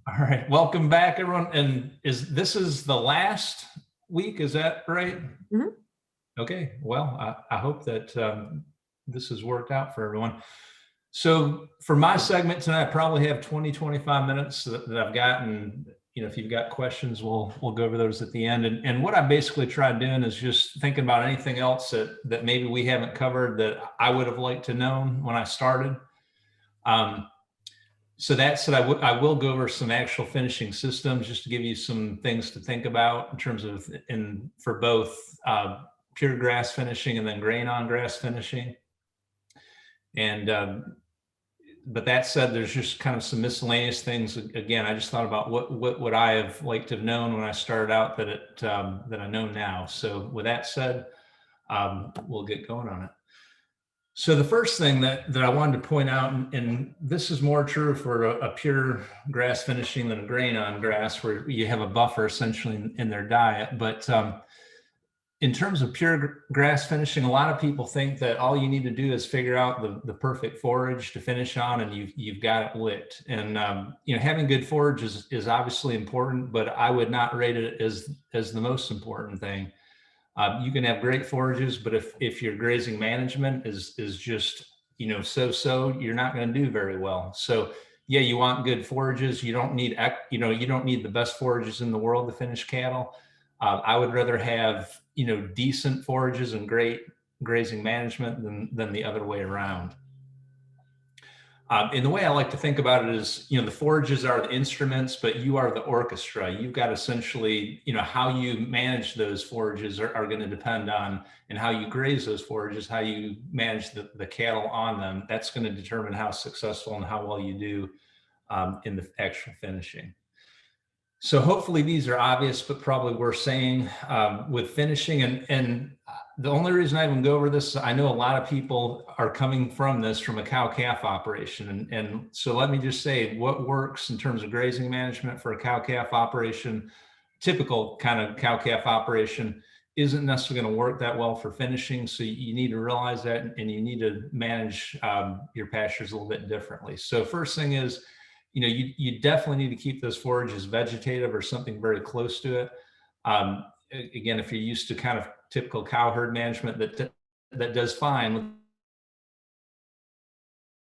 All right, welcome back, everyone. And this is the last week? Is that right? Mhm. Okay. Well, I hope that this has worked out for everyone. So for my segment tonight, I probably have 20, 25 minutes that I've got, and if you've got questions, we'll go over those at the end. And what I basically tried doing is just thinking about anything else that maybe we haven't covered that I would have liked to know when I started. So that said, I will go over some actual finishing systems just to give you some things to think about in terms of for both pure grass finishing and then grain on grass finishing. And but that said, there's just kind of some miscellaneous things. Again, I just thought about what would I have liked to have known when I started out that I know now. So with that said, we'll get going on it. So the first thing that I wanted to point out, and this is more true for a pure grass finishing than a grain on grass, where you have a buffer essentially in their diet. But in terms of pure grass finishing, a lot of people think that all you need to do is figure out the perfect forage to finish on, and you've got it licked. And having good forage is obviously important, but I would not rate it as the most important thing. You can have great forages, but if your grazing management is just so, you're not going to do very well. So yeah, you want good forages. You don't need the best forages in the world to finish cattle. I would rather have decent forages and great grazing management than the other way around. And the way I like to think about it is, the forages are the instruments, but you are the orchestra. You've got essentially, how you manage those forages are going to depend on, and how you graze those forages, how you manage the cattle on them. That's going to determine how successful and how well you do in the actual finishing. So hopefully these are obvious, but probably worth saying with finishing. And the only reason I even go over this, I know a lot of people are coming from this from a cow-calf operation. And so let me just say what works in terms of grazing management for a cow-calf operation, typical kind of cow-calf operation, isn't necessarily going to work that well for finishing. So you need to realize that, and you need to manage your pastures a little bit differently. So first thing is, you definitely need to keep those forages vegetative or something very close to it. Again, if you're used to kind of typical cow herd management, that does fine with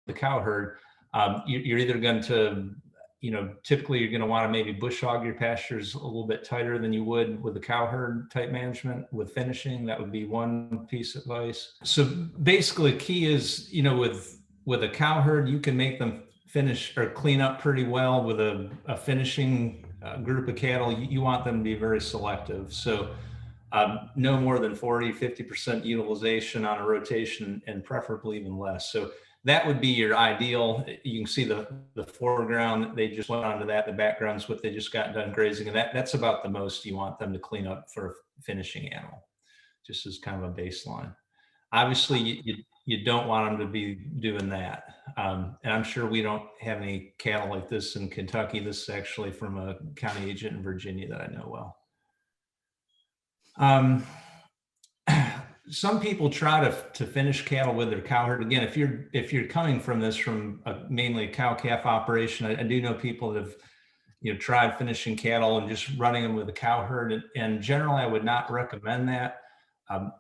the cow herd. You're either going to, typically you're going to want to maybe bush hog your pastures a little bit tighter than you would with the cow herd type management. With finishing, that would be one piece of advice. So basically, key is, with a cow herd, you can make them finish or clean up pretty well. With a finishing group of cattle, you want them to be very selective. So no more than 40-50% utilization on a rotation, and preferably even less. So that would be your ideal. You can see the foreground, they just went onto that. The background's what they just got done grazing. And that's about the most you want them to clean up for a finishing animal, just as kind of a baseline. Obviously, you don't want them to be doing that. And I'm sure we don't have any cattle like this in Kentucky. This is actually from a county agent in Virginia that I know well. Some people try to finish cattle with their cow herd. Again, if you're coming from this from mainly a cow-calf operation, I do know people that have tried finishing cattle and just running them with a cow herd, and generally I would not recommend that.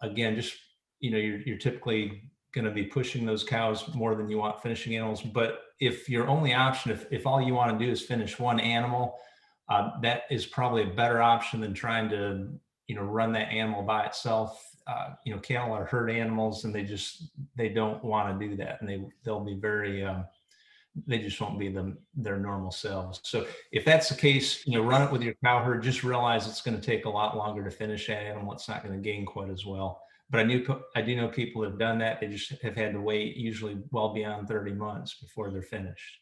Again, just you're typically going to be pushing those cows more than you want finishing animals. But if your only option, if all you want to do is finish one animal, that is probably a better option than trying to run that animal by itself. Cattle are herd animals, and they don't want to do that, and they'll be very they just won't be their normal selves. So if that's the case, run it with your cow herd. Just realize it's going to take a lot longer to finish that animal. It's not going to gain quite as well. But I do know people that have done that. They just have had to wait usually well beyond 30 months before they're finished.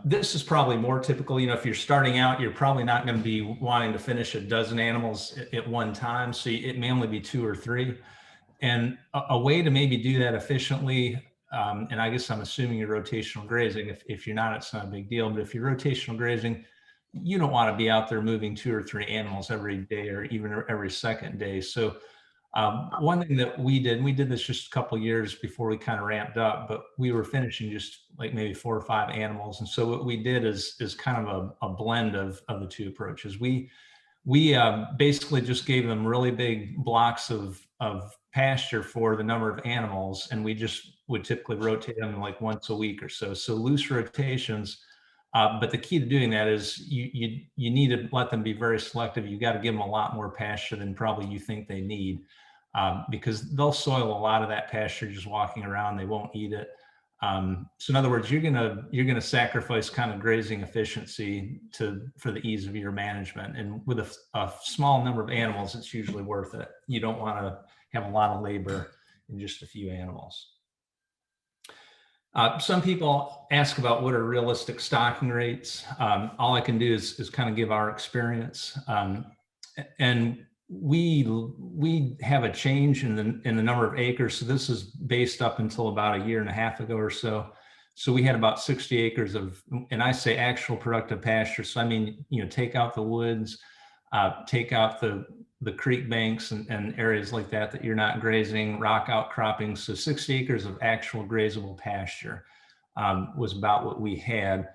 This is probably more typical. If you're starting out, you're probably not going to be wanting to finish a dozen animals at one time. So it may only be 2 or 3. And a way to maybe do that efficiently, and I guess I'm assuming you're rotational grazing. If you're not, it's not a big deal. But if you're rotational grazing, you don't want to be out there moving 2 or 3 animals every day or even every second day. So One thing that we did this just a couple of years before we kind of ramped up, but we were finishing just like maybe 4 or 5 animals. And so what we did is kind of a blend of the two approaches. We basically just gave them really big blocks of pasture for the number of animals, and we just would typically rotate them like once a week or so. So loose rotations. But the key to doing that is you need to let them be very selective. You got to give them a lot more pasture than probably you think they need, because they'll soil a lot of that pasture just walking around. They won't eat it. So in other words, you're gonna sacrifice kind of grazing efficiency for the ease of your management. And with a small number of animals, it's usually worth it. You don't want to have a lot of labor in just a few animals. Some people ask about what are realistic stocking rates. All I can do is kind of give our experience. And we have a change in the number of acres. So this is based up until about 1.5 years ago or so. So we had about 60 acres of, and I say actual productive pasture. So I mean, take out the woods, take out the creek banks and areas like that you're not grazing, rock outcropping. So 60 acres of actual grazable pasture was about what we had.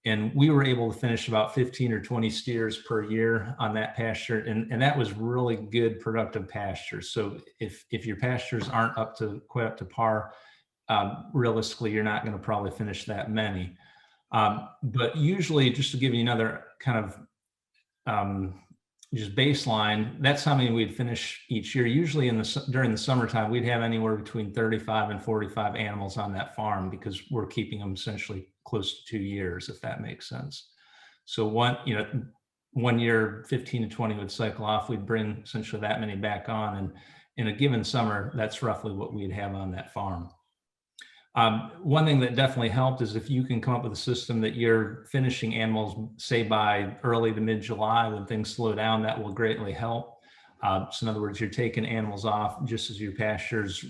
And we were able to finish about 15 or 20 steers per year on that pasture. And that was really good productive pasture. So if your pastures aren't quite up to par, realistically, you're not going to probably finish that many. But usually, just to give you another kind of just baseline, that's how many we'd finish each year. Usually during the summertime, we'd have anywhere between 35 and 45 animals on that farm, because we're keeping them essentially close to 2 years, if that makes sense. So one year, 15 to 20 would cycle off. We'd bring essentially that many back on. And in a given summer, that's roughly what we'd have on that farm. One thing that definitely helped is if you can come up with a system that you're finishing animals, say by early to mid-July, when things slow down, that will greatly help. So in other words, you're taking animals off just as your pastures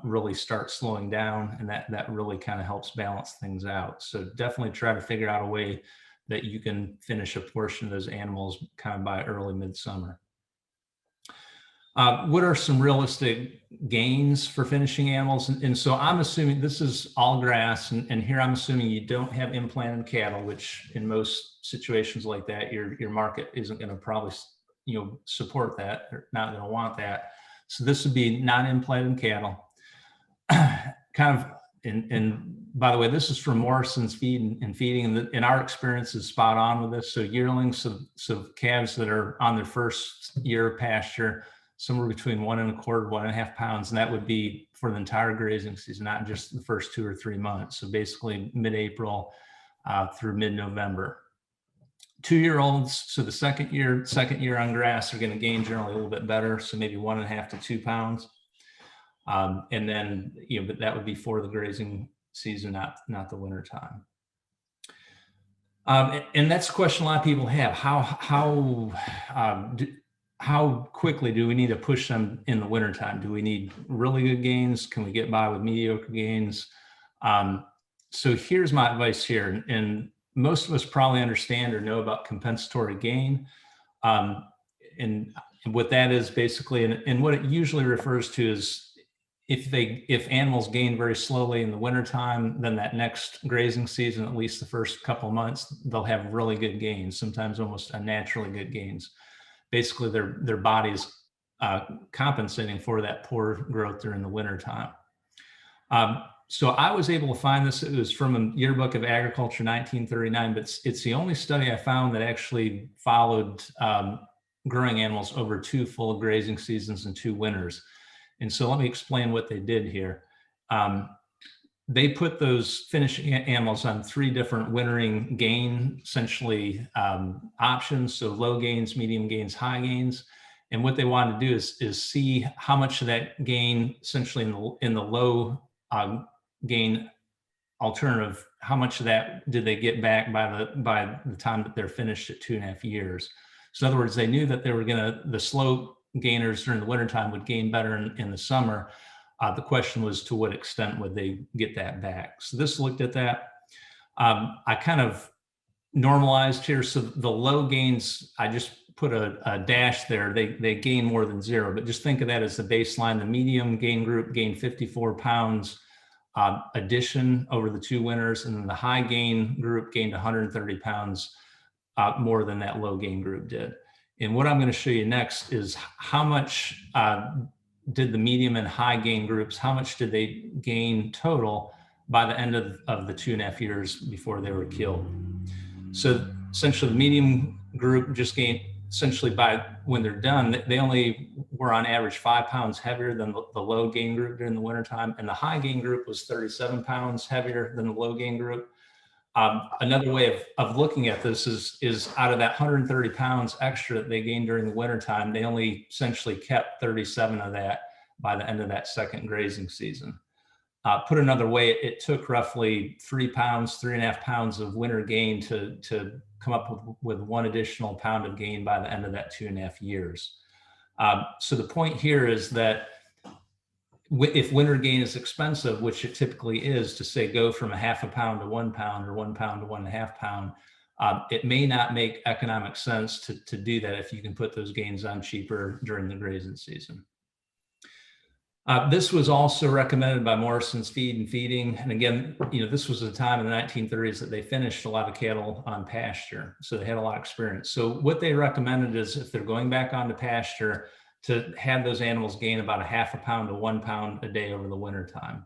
really start slowing down, and that really kind of helps balance things out. So definitely try to figure out a way that you can finish a portion of those animals kind of by early midsummer. What are some realistic gains for finishing animals? And so I'm assuming this is all grass, and here I'm assuming you don't have implanted cattle, which in most situations like that, your market isn't going to probably support that, or not going to want that. So this would be non-implanted cattle. Kind of, and by the way, this is from Morrison's Feed and Feeding, and our experience is spot on with this. So yearlings, so calves that are on their first year of pasture, somewhere between 1 1/4, 1.5 pounds, and that would be for the entire grazing season, not just the first 2 or 3 months. So basically mid-April through mid-November. 2-year-olds, so the second year on grass, are going to gain generally a little bit better, so maybe 1.5 to 2 pounds. And then, but that would be for the grazing season, not the winter time. And that's a question a lot of people have. How quickly do we need to push them in the wintertime? Do we need really good gains? Can we get by with mediocre gains? So here's my advice here. And most of us probably understand or know about compensatory gain. And what that is basically, and what it usually refers to is if animals gain very slowly in the wintertime, then that next grazing season, at least the first couple of months, they'll have really good gains, sometimes almost unnaturally good gains. Basically, their body's compensating for that poor growth during the wintertime. So I was able to find this. It was from a Yearbook of Agriculture, 1939, but it's the only study I found that actually followed growing animals over 2 full grazing seasons and 2 winters. And so let me explain what they did here. They put those finishing animals on 3 different wintering gain, essentially options. So low gains, medium gains, high gains. And what they wanted to do is see how much of that gain, essentially in the low gain alternative, how much of that did they get back by the time that they're finished at 2.5 years. So in other words, they knew that they were the slow gainers during the wintertime would gain better in the summer. The question was, to what extent would they get that back? So this looked at that. I kind of normalized here. So the low gains, I just put a dash there, they gain more than 0, but just think of that as the baseline. The medium gain group gained 54 pounds addition over the 2 winters, and then the high gain group gained 130 pounds more than that low gain group did. And what I'm going to show you next is how much did the medium and high gain groups, how much did they gain total by the end of the 2.5 years before they were killed. So essentially the medium group just gained, essentially by when they're done, they only were on average 5 pounds heavier than the low gain group during the wintertime. And the high gain group was 37 pounds heavier than the low gain group. Another way of looking at this is out of that 130 pounds extra that they gained during the wintertime, they only essentially kept 37 of that by the end of that second grazing season. Put another way, it took roughly 3.5 pounds of winter gain to come up with 1 additional pound of gain by the end of that 2.5 years. So the point here is that if winter gain is expensive, which it typically is, to say go from 0.5 pound to 1 pound or 1 pound to 1.5 pound, it may not make economic sense to do that if you can put those gains on cheaper during the grazing season. This was also recommended by Morrison's Feed and Feeding. And again, this was a time in the 1930s that they finished a lot of cattle on pasture. So they had a lot of experience. So what they recommended is if they're going back onto pasture, to have those animals gain about 0.5 pound to 1 pound a day over the winter time.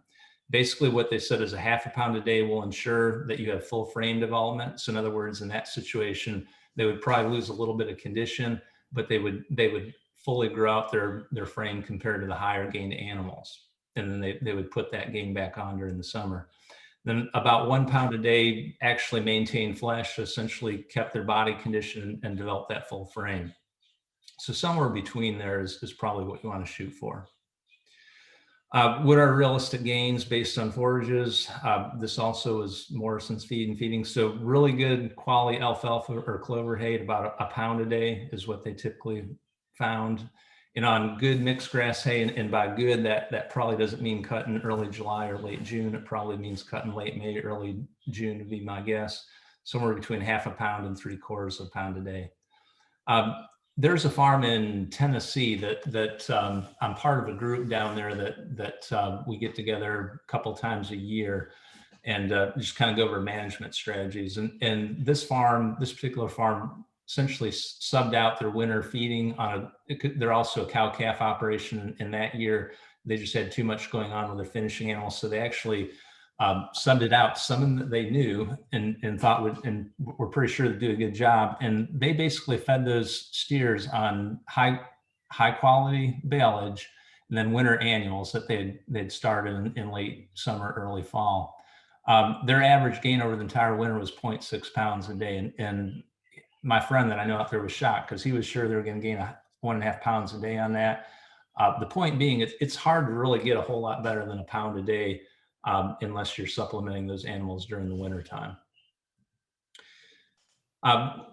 Basically what they said is 0.5 pound a day will ensure that you have full frame development. So in other words, in that situation, they would probably lose a little bit of condition, but they would fully grow out their frame compared to the higher gained animals. And then they would put that gain back on during the summer. Then about 1 pound a day actually maintained flesh, essentially kept their body condition and developed that full frame. So somewhere between there is probably what you want to shoot for. What are realistic gains based on forages? This also is Morrison's Feed and Feeding. So really good quality alfalfa or clover hay, about 1 pound a day is what they typically found. And on good mixed grass hay, and by good, that probably doesn't mean cut in early July or late June. It probably means cut in late May, early June would be my guess. Somewhere between 0.5 pound and 3/4 pound a day. There's a farm in Tennessee that I'm part of a group down there that we get together a couple times a year and just kind of go over management strategies. And this particular farm essentially subbed out their winter feeding on they're also a cow-calf operation. And that year they just had too much going on with their finishing animals. So they actually subbed it out, some that they knew and thought and were pretty sure they'd do a good job. And they basically fed those steers on high quality baleage and then winter annuals that they'd started in late summer, early fall. Their average gain over the entire winter was 0.6 pounds a day. And my friend that I know out there was shocked because he was sure they were going to gain 1.5 pounds a day on that. The point being, it's hard to really get a whole lot better than 1 pound a day unless you're supplementing those animals during the winter time.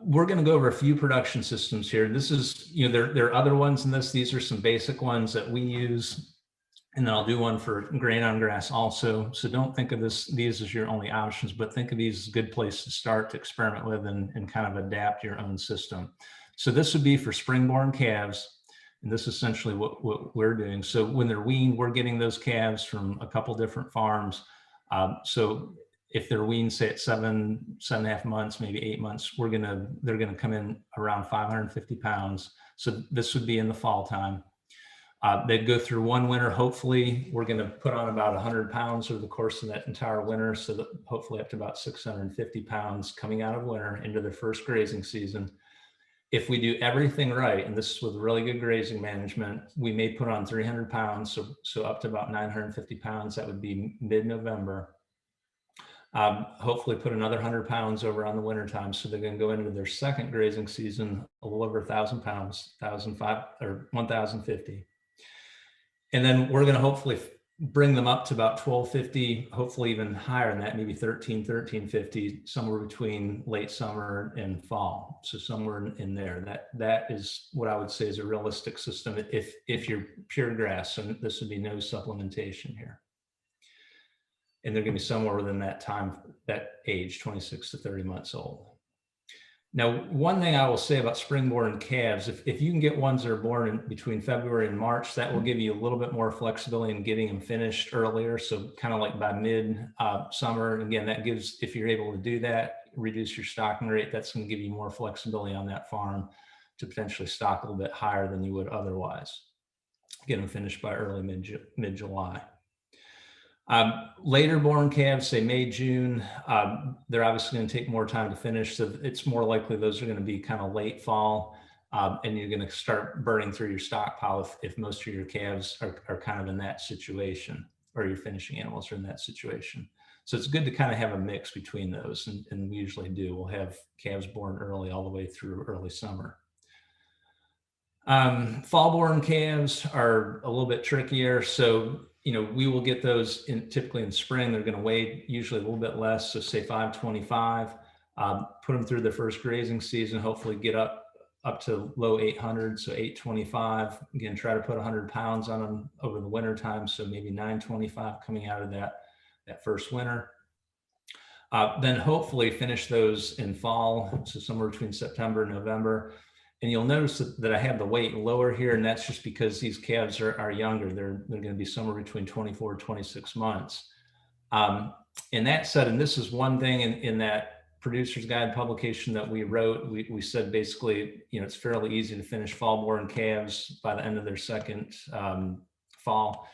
We're going to go over a few production systems here. This is, there are other ones in this. These are some basic ones that we use. And then I'll do one for grain on grass also. So don't think of these as your only options, but think of these as a good place to start to experiment with and kind of adapt your own system. So this would be for spring-born calves. And this is essentially what we're doing. So when they're weaned, we're getting those calves from a couple different farms. So if they're weaned, say at 7.5 months, maybe 8 months, they're gonna come in around 550 pounds. So this would be in the fall time. They'd go through one winter. Hopefully we're going to put on about 100 pounds over the course of that entire winter. So that hopefully up to about 650 pounds coming out of winter into their first grazing season. If we do everything right, and this is with really good grazing management, we may put on 300 pounds. So up to about 950 pounds, that would be mid-November. Hopefully put another 100 pounds over on the winter time. So they're going to go into their second grazing season, a little over 1,000 pounds, 1,005 or 1,050. And then we're going to hopefully bring them up to about 1,250, hopefully even higher than that, maybe 1,350, somewhere between late summer and fall. So somewhere in there, that is what I would say is a realistic system if you're pure grass. So this would be no supplementation here. And they're going to be somewhere within that time, that age, 26 to 30 months old. Now, one thing I will say about spring-born calves, if you can get ones that are born in between February and March, that will give you a little bit more flexibility in getting them finished earlier. So kind of like by mid summer. And again, that gives, if you're able to do that, reduce your stocking rate, that's going to give you more flexibility on that farm to potentially stock a little bit higher than you would otherwise. Get them finished by early mid-July. Later born calves, say May, June, they're obviously going to take more time to finish. So it's more likely those are going to be kind of late fall. And you're going to start burning through your stockpile if most of your calves are kind of in that situation, or your finishing animals are in that situation. So it's good to kind of have a mix between those. And we usually do. We'll have calves born early all the way through early summer. Fall-born calves are a little bit trickier. So, we will get those typically in spring. They're going to weigh usually a little bit less. So say 525, put them through the first grazing season, hopefully get up to low 800. So 825, again, try to put 100 pounds on them over the winter time. So maybe 925 coming out of that first winter. Then hopefully finish those in fall. So somewhere between September and November. And you'll notice that I have the weight lower here, and that's just because these calves are younger. They're going to be somewhere between 24 and 26 months. And that said, and this is one thing in that producer's guide publication that we wrote, we said basically, it's fairly easy to finish fall-born calves by the end of their second fall.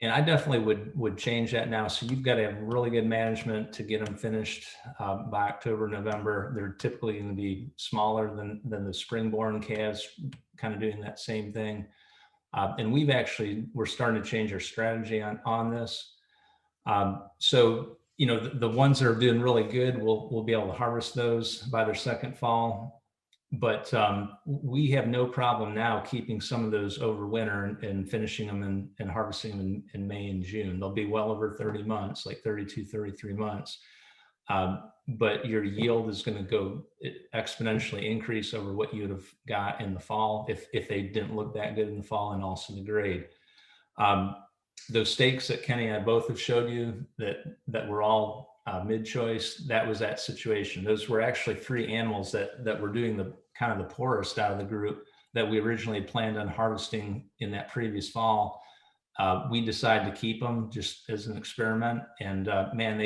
And I definitely would change that now. So you've got to have really good management to get them finished by October, November. They're typically going to be smaller than the spring-born calves, kind of doing that same thing. And we're starting to change our strategy on this. So, the ones that are doing really good, we'll be able to harvest those by their second fall. But we have no problem now keeping some of those over winter and finishing them and harvesting them in May and June. They'll be well over 30 months, like 32, 33 months. But your yield is going to go exponentially increase over what you would have got in the fall if they didn't look that good in the fall, and also the grade. Those steaks that Kenny and I both have showed you that were all mid-choice, that was that situation. Those were actually 3 animals that were doing the kind of the poorest out of the group that we originally planned on harvesting in that previous fall. We decided to keep them just as an experiment, and man,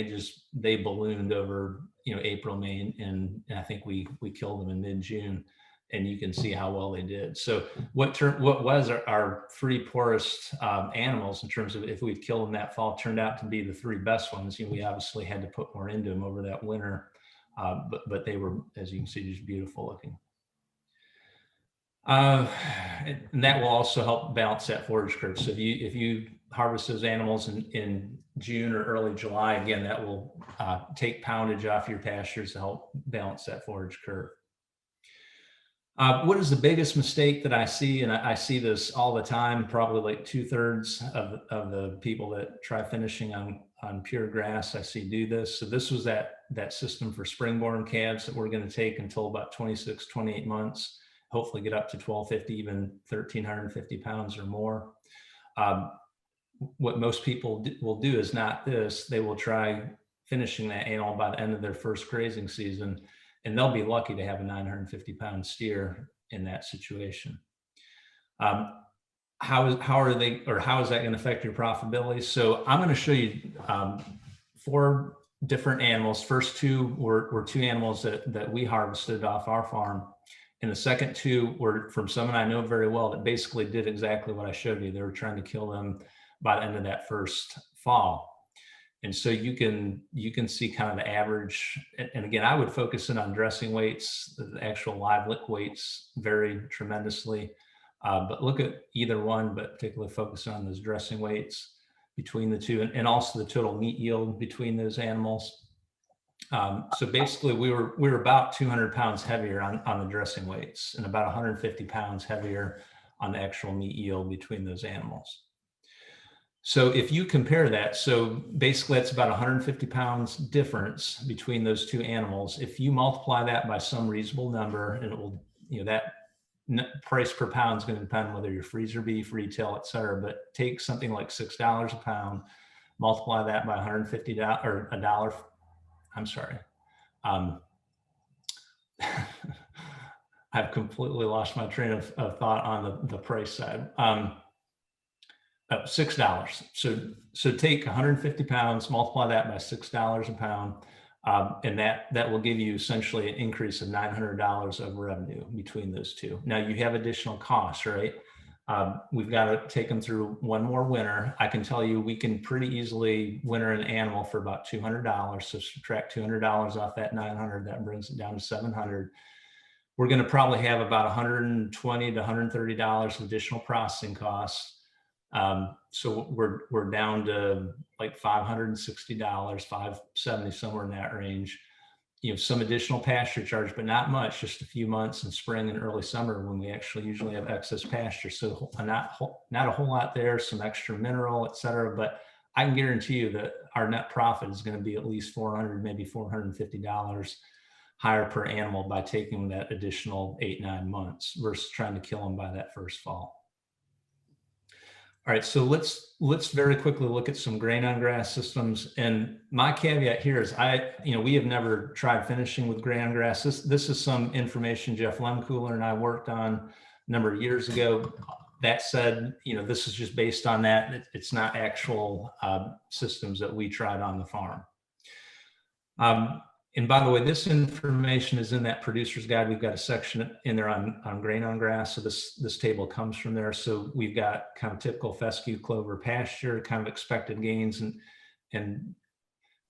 they ballooned over April, May, and I think we killed them in mid-June, and you can see how well they did. So what was our 3 poorest animals in terms of if we'd killed them that fall turned out to be the 3 best ones. We obviously had to put more into them over that winter, but they were, as you can see, just beautiful looking. And that will also help balance that forage curve. So if you harvest those animals in June or early July, again, that will take poundage off your pastures to help balance that forage curve. What is the biggest mistake that I see? And I see this all the time, probably like 2/3 of the people that try finishing on pure grass I see do this. So this was that system for spring-born calves that we're going to take until about 26, 28 months, hopefully get up to 1,250, even 1,350 pounds or more. What most people will do is not this. They will try finishing that animal by the end of their first grazing season, and they'll be lucky to have a 950-pound steer in that situation. How is that going to affect your profitability? So I'm going to show you 4 different animals. First 2 were 2 animals that we harvested off our farm. And the second 2 were from someone I know very well that basically did exactly what I showed you. They were trying to kill them by the end of that first fall. And so you can see kind of the average. And again, I would focus in on dressing weights. The actual live lick weights vary tremendously. But look at either one, but particularly focus on those dressing weights between the 2, and also the total meat yield between those animals. So basically we were about 200 pounds heavier on the dressing weights and about 150 pounds heavier on the actual meat yield between those animals. So if you compare that, so basically that's about 150 pounds difference between those 2 animals. If you multiply that by some reasonable number, and it will, that price per pound is going to depend on whether you're freezer beef, retail, et cetera, but take something like $6 a pound, multiply that by $150 or $1. I'm sorry. I've completely lost my train of thought on the price side. $6. So take 150 pounds, multiply that by $6 a pound, and that will give you essentially an increase of $900 of revenue between those two. Now you have additional costs, right? We've got to take them through one more winter. I can tell you we can pretty easily winter an animal for about $200. So subtract $200 off that 900, that brings it down to 700. We're going to probably have about $120 to $130 additional processing costs. So we're down to like $560, $570, somewhere in that range. You know, some additional pasture charge, but not much, just a few months in spring and early summer when we actually usually have excess pasture. So not a whole lot there, some extra mineral, et cetera, but I can guarantee you that our net profit is going to be at least $400, maybe $450 higher per animal by taking that additional 8-9 months versus trying to kill them by that first fall. All right, so let's very quickly look at some grain on grass systems. And my caveat here is we have never tried finishing with grain on grass. This is some information Jeff Lemcooler and I worked on a number of years ago. That said, this is just based on that. It's not actual systems that we tried on the farm. And by the way, this information is in that producer's guide. We've got a section in there on grain on grass. So this table comes from there. So we've got kind of typical fescue, clover, pasture, kind of expected gains. And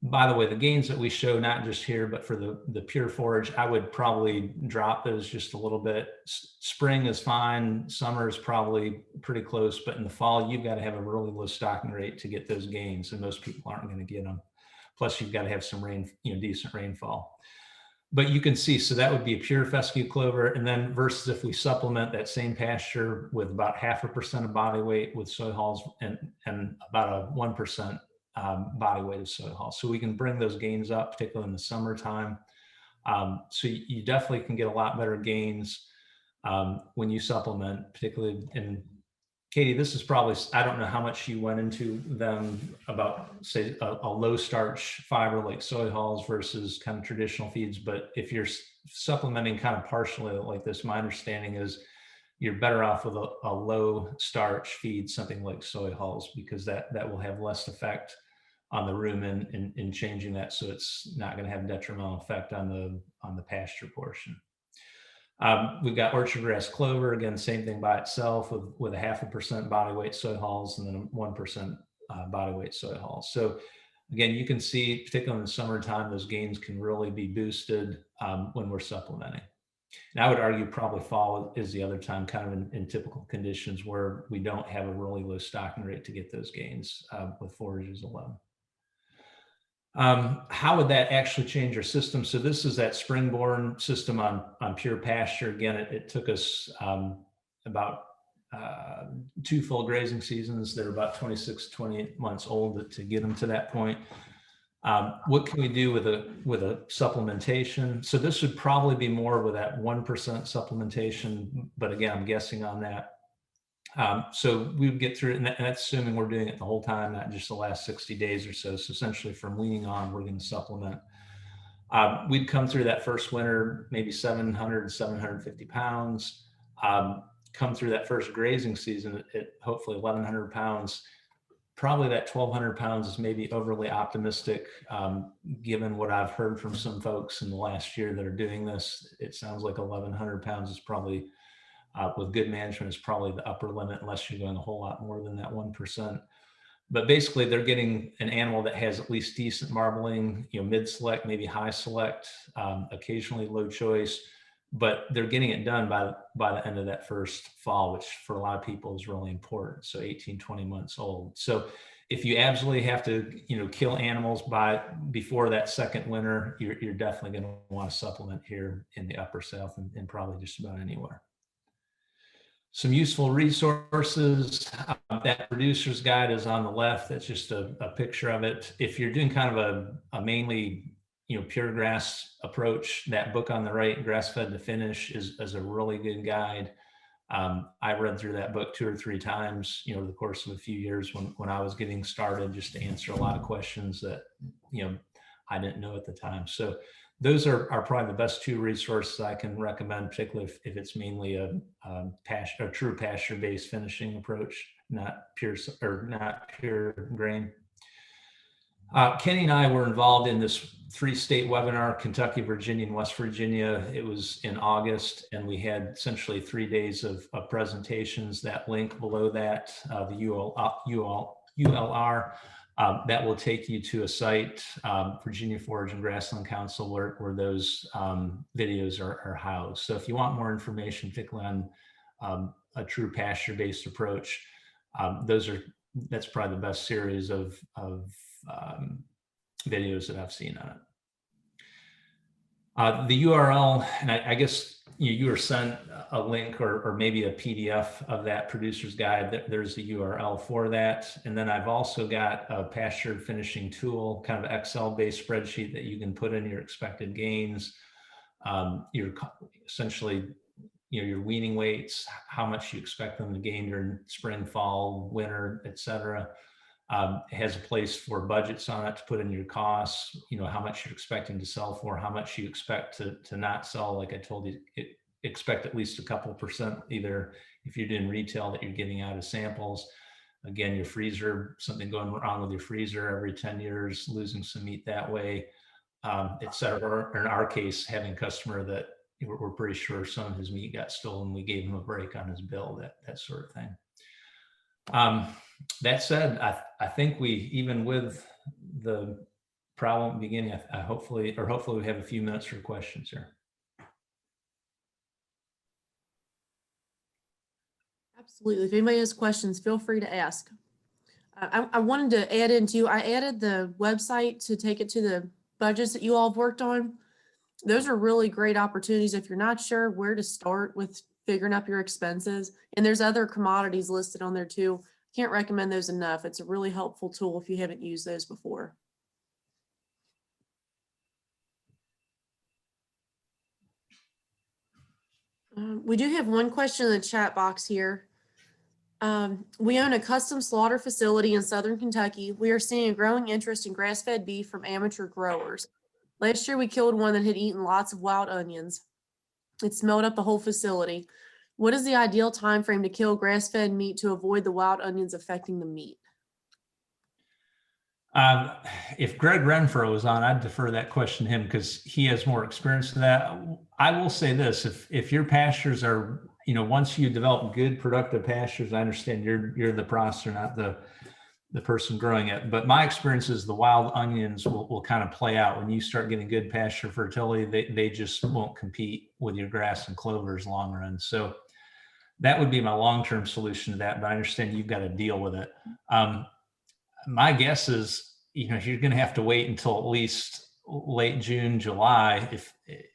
by the way, the gains that we show, not just here, but for the pure forage, I would probably drop those just a little bit. Spring is fine. Summer is probably pretty close. But in the fall, you've got to have a really low stocking rate to get those gains. And most people aren't going to get them. Plus you've got to have some rain, decent rainfall. But you can see, so that would be a pure fescue clover. And then versus if we supplement that same pasture with about 0.5% of body weight with soy hulls and about a 1% body weight of soy hulls. So we can bring those gains up, particularly in the summertime. So you definitely can get a lot better gains when you supplement, particularly in Katie, this is probably, I don't know how much you went into them about, say, a low starch fiber like soy hulls versus kind of traditional feeds. But if you're supplementing kind of partially like this, my understanding is you're better off with a low starch feed, something like soy hulls, because that will have less effect on the rumen in changing that. So it's not going to have a detrimental effect on the pasture portion. We've got orchard grass clover, again, same thing by itself with a 0.5% body weight soy hulls and then a 1% body weight soy hulls. So again, you can see, particularly in the summertime, those gains can really be boosted when we're supplementing. And I would argue probably fall is the other time, kind of in typical conditions where we don't have a really low stocking rate to get those gains with forages alone. How would that actually change our system? So this is that springborn system on pure pasture. Again, it took us about 2 full grazing seasons. They're about 26, 28 months old to get them to that point. What can we do with a supplementation? So this would probably be more with that 1% supplementation, but again, I'm guessing on that. So we would get through it, and that's assuming we're doing it the whole time, not just the last 60 days or so. So essentially from weaning on, we're going to supplement. We'd come through that first winter, maybe 700, 750 pounds, come through that first grazing season at hopefully 1,100 pounds. Probably that 1,200 pounds is maybe overly optimistic, given what I've heard from some folks in the last year that are doing this. It sounds like 1,100 pounds is probably, with good management, is probably the upper limit, unless you're going a whole lot more than that 1%. But basically, they're getting an animal that has at least decent marbling, mid-select, maybe high select, occasionally low choice, but they're getting it done by the end of that first fall, which for a lot of people is really important. So 18, 20 months old. So if you absolutely have to, kill animals before that second winter, you're definitely going to want to supplement here in the upper South and probably just about anywhere. Some useful resources. That producer's guide is on the left. That's just a picture of it. If you're doing kind of a mainly pure grass approach, that book on the right, Grass Fed to Finish, is a really good guide. I read through that book 2 or 3 times, over the course of a few years when I was getting started, just to answer a lot of questions that, I didn't know at the time. So those are probably the best two resources I can recommend, particularly if it's mainly a true pasture-based finishing approach, not pure grain. Kenny and I were involved in this 3-state webinar, Kentucky, Virginia, and West Virginia. It was in August, and we had essentially 3 days of presentations. That link below that, the ULR, that will take you to a site, Virginia Forage and Grassland Council, where those videos are housed. So if you want more information, particularly on a true pasture-based approach, that's probably the best series of videos that I've seen on it. The URL, and I guess you were sent a link or maybe a PDF of that producer's guide. There's the URL for that. And then I've also got a pasture finishing tool, kind of Excel-based spreadsheet that you can put in your expected gains, your essentially, your weaning weights, how much you expect them to gain during spring, fall, winter, et cetera. It has a place for budgets on it to put in your costs, how much you're expecting to sell for, how much you expect to not sell. Like I told you, expect at least a couple percent, either if you're doing retail that you're getting out of samples. Again, your freezer, something going wrong with your freezer every 10 years, losing some meat that way, et cetera. Or in our case, having a customer that we're pretty sure some of his meat got stolen, we gave him a break on his bill, that sort of thing. That said, I think we, even with the problem at the beginning, hopefully we have a few minutes for questions here. Absolutely. If anybody has questions, feel free to ask. I wanted to add I added the website to take it to the budgets that you all have worked on. Those are really great opportunities if you're not sure where to start with figuring up your expenses. And there's other commodities listed on there too. Can't recommend those enough. It's a really helpful tool if you haven't used those before. We do have one question in the chat box here. We own a custom slaughter facility in Southern Kentucky. We are seeing a growing interest in grass-fed beef from amateur growers. Last year, we killed one that had eaten lots of wild onions. It smelled up the whole facility. What is the ideal time frame to kill grass-fed meat to avoid the wild onions affecting the meat? If Greg Renfro was on, I'd defer that question to him because he has more experience in that. I will say this: if your pastures are, once you develop good productive pastures, I understand you're the processor, not the person growing it. But my experience is the wild onions will kind of play out when you start getting good pasture fertility. They just won't compete with your grass and clovers long run. So that would be my long-term solution to that. But I understand you've got to deal with it. My guess is, you're going to have to wait until at least late June, July.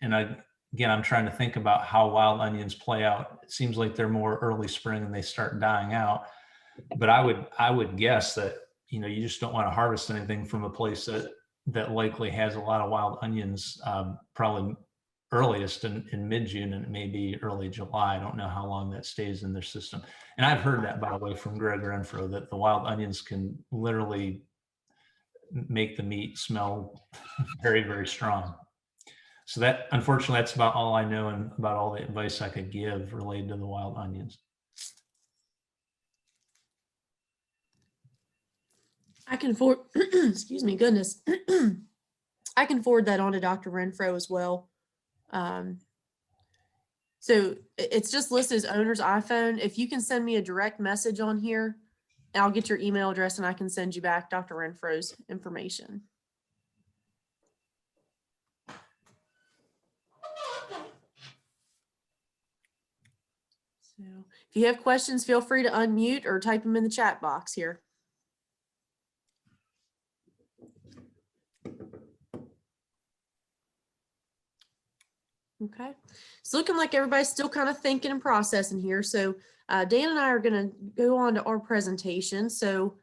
Again, I'm trying to think about how wild onions play out. It seems like they're more early spring and they start dying out. But I would guess that, you just don't want to harvest anything from a place that likely has a lot of wild onions, probably earliest in mid-June, and it may be early July. I don't know how long that stays in their system. And I've heard that, by the way, from Greg Renfro, that the wild onions can literally make the meat smell very, very strong. So that, unfortunately, that's about all I know and about all the advice I could give related to the wild onions. I can forward, excuse me, goodness. I can forward that on to Dr. Renfro as well. So it's just listed as owner's iPhone. If you can send me a direct message on here, I'll get your email address and I can send you back Dr. Renfro's information. So if you have questions, feel free to unmute or type them in the chat box here. Okay, it's looking like everybody's still kind of thinking and processing here. So Dan and I are going to go on to our presentation. So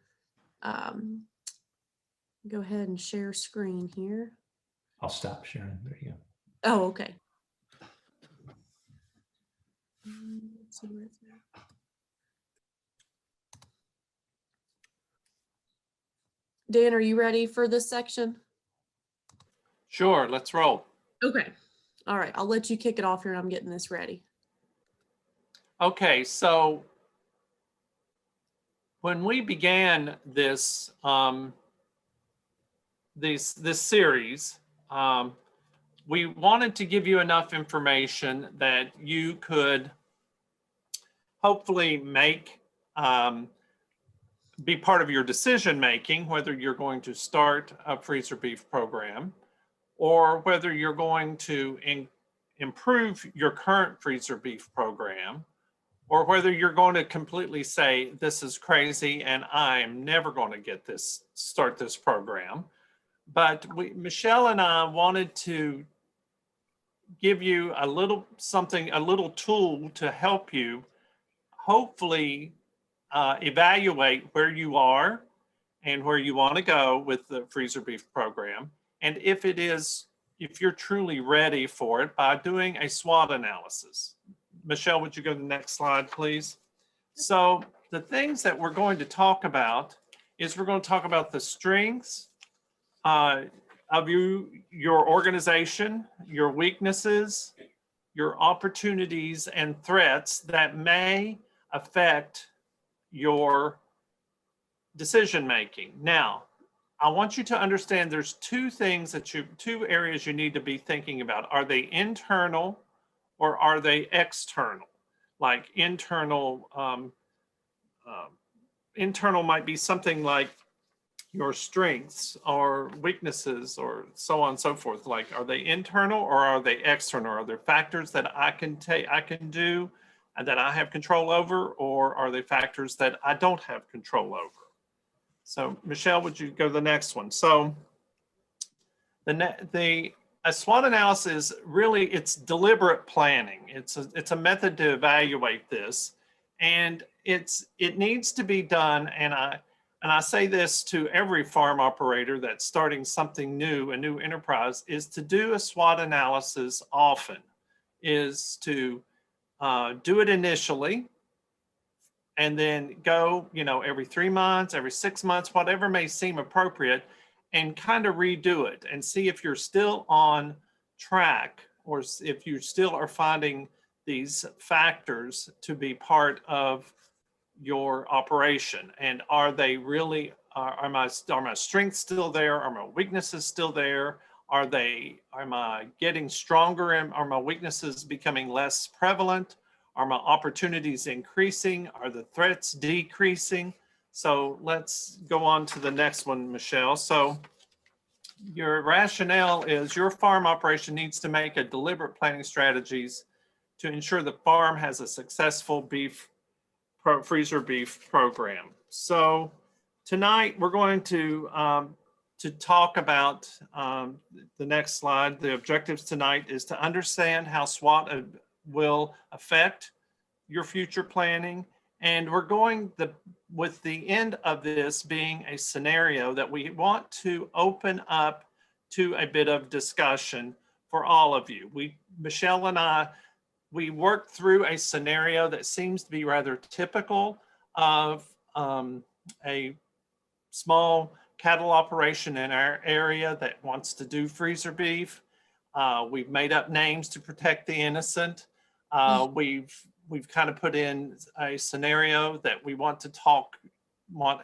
go ahead and share screen here. I'll stop sharing. There you go. Oh, okay. Let's see where it's at. Dan, are you ready for this section? Sure, let's roll. Okay. All right. I'll let you kick it off here and I'm getting this ready. Okay, so when we began this this series, we wanted to give you enough information that you could hopefully make be part of your decision making, whether you're going to start a freezer beef program or whether you're going to improve your current freezer beef program, or whether you're going to completely say, this is crazy and I'm never going to start this program. But Michelle and I wanted to give you a little tool to help you hopefully evaluate where you are and where you want to go with the freezer beef program. And if you're truly ready for it, by doing a SWOT analysis. Michelle, would you go to the next slide, please? So the things that we're going to talk about is we're going to talk about the strengths of your organization, your weaknesses, your opportunities and threats that may affect your decision making. Now, I want you to understand there's two areas you need to be thinking about. Are they internal or are they external? Like internal might be something like your strengths or weaknesses or so on and so forth. Like, are they internal or are they external? Are there factors that I can do and that I have control over, or are they factors that I don't have control over? So Michelle, would you go to the next one? So a SWOT analysis, really, it's deliberate planning. It's a method to evaluate this, and it needs to be done. And I say this to every farm operator that's starting something new, a new enterprise, is to do a SWOT analysis often, is to do it initially, and then go, every 3 months, every 6 months, whatever may seem appropriate, and kind of redo it and see if you're still on track, or if you still are finding these factors to be part of your operation. And are they really, are my strengths still there? Are my weaknesses still there? Am I getting stronger, and are my weaknesses becoming less prevalent? Are my opportunities increasing? Are the threats decreasing? So let's go on to the next one, Michelle. So your rationale is your farm operation needs to make a deliberate planning strategies to ensure the farm has a successful freezer beef program. So tonight we're going to talk about the next slide. The objectives tonight is to understand how SWOT will affect your future planning. And we're going with the end of this being a scenario that we want to open up to a bit of discussion for all of you. Michelle and I, we worked through a scenario that seems to be rather typical of a small cattle operation in our area that wants to do freezer beef. We've made up names to protect the innocent. We've kind of put in a scenario that we want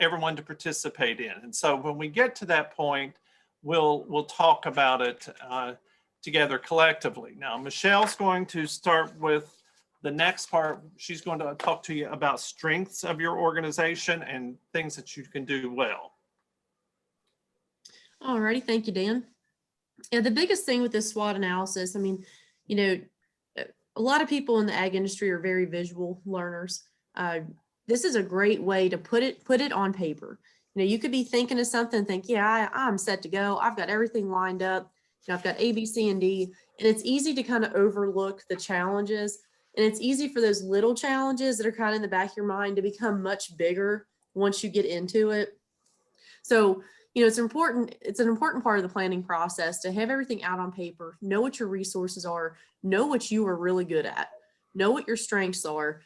everyone to participate in. And so when we get to that point, we'll talk about it together collectively. Now, Michelle's going to start with the next part. She's going to talk to you about strengths of your organization and things that you can do well. All righty. Thank you, Dan. Yeah, the biggest thing with this SWOT analysis, a lot of people in the ag industry are very visual learners. This is a great way to put it on paper. You could be thinking of something, think, yeah, I'm set to go. I've got everything lined up. I've got A, B, C, and D. And it's easy to kind of overlook the challenges. And it's easy for those little challenges that are kind of in the back of your mind to become much bigger once you get into it. So, it's an important part of the planning process to have everything out on paper, know what your resources are, know what you are really good at, know what your strengths are,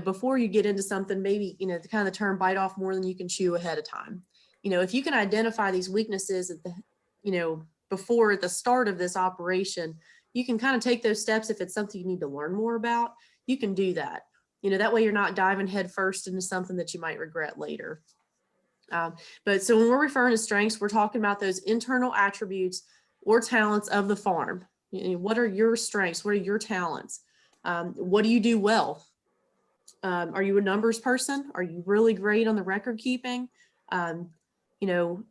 before you get into something, maybe, the kind of the term bite off more than you can chew ahead of time. If you can identify these weaknesses at before at the start of this operation, you can kind of take those steps. If it's something you need to learn more about, you can do that. You know, that way you're not diving headfirst into something that you might regret later. But so when we're referring to strengths, we're talking about those internal attributes or talents of the farm. You know, what are your strengths? What are your talents? What do you do well? Are you a numbers person? Are you really great on the record keeping? You know,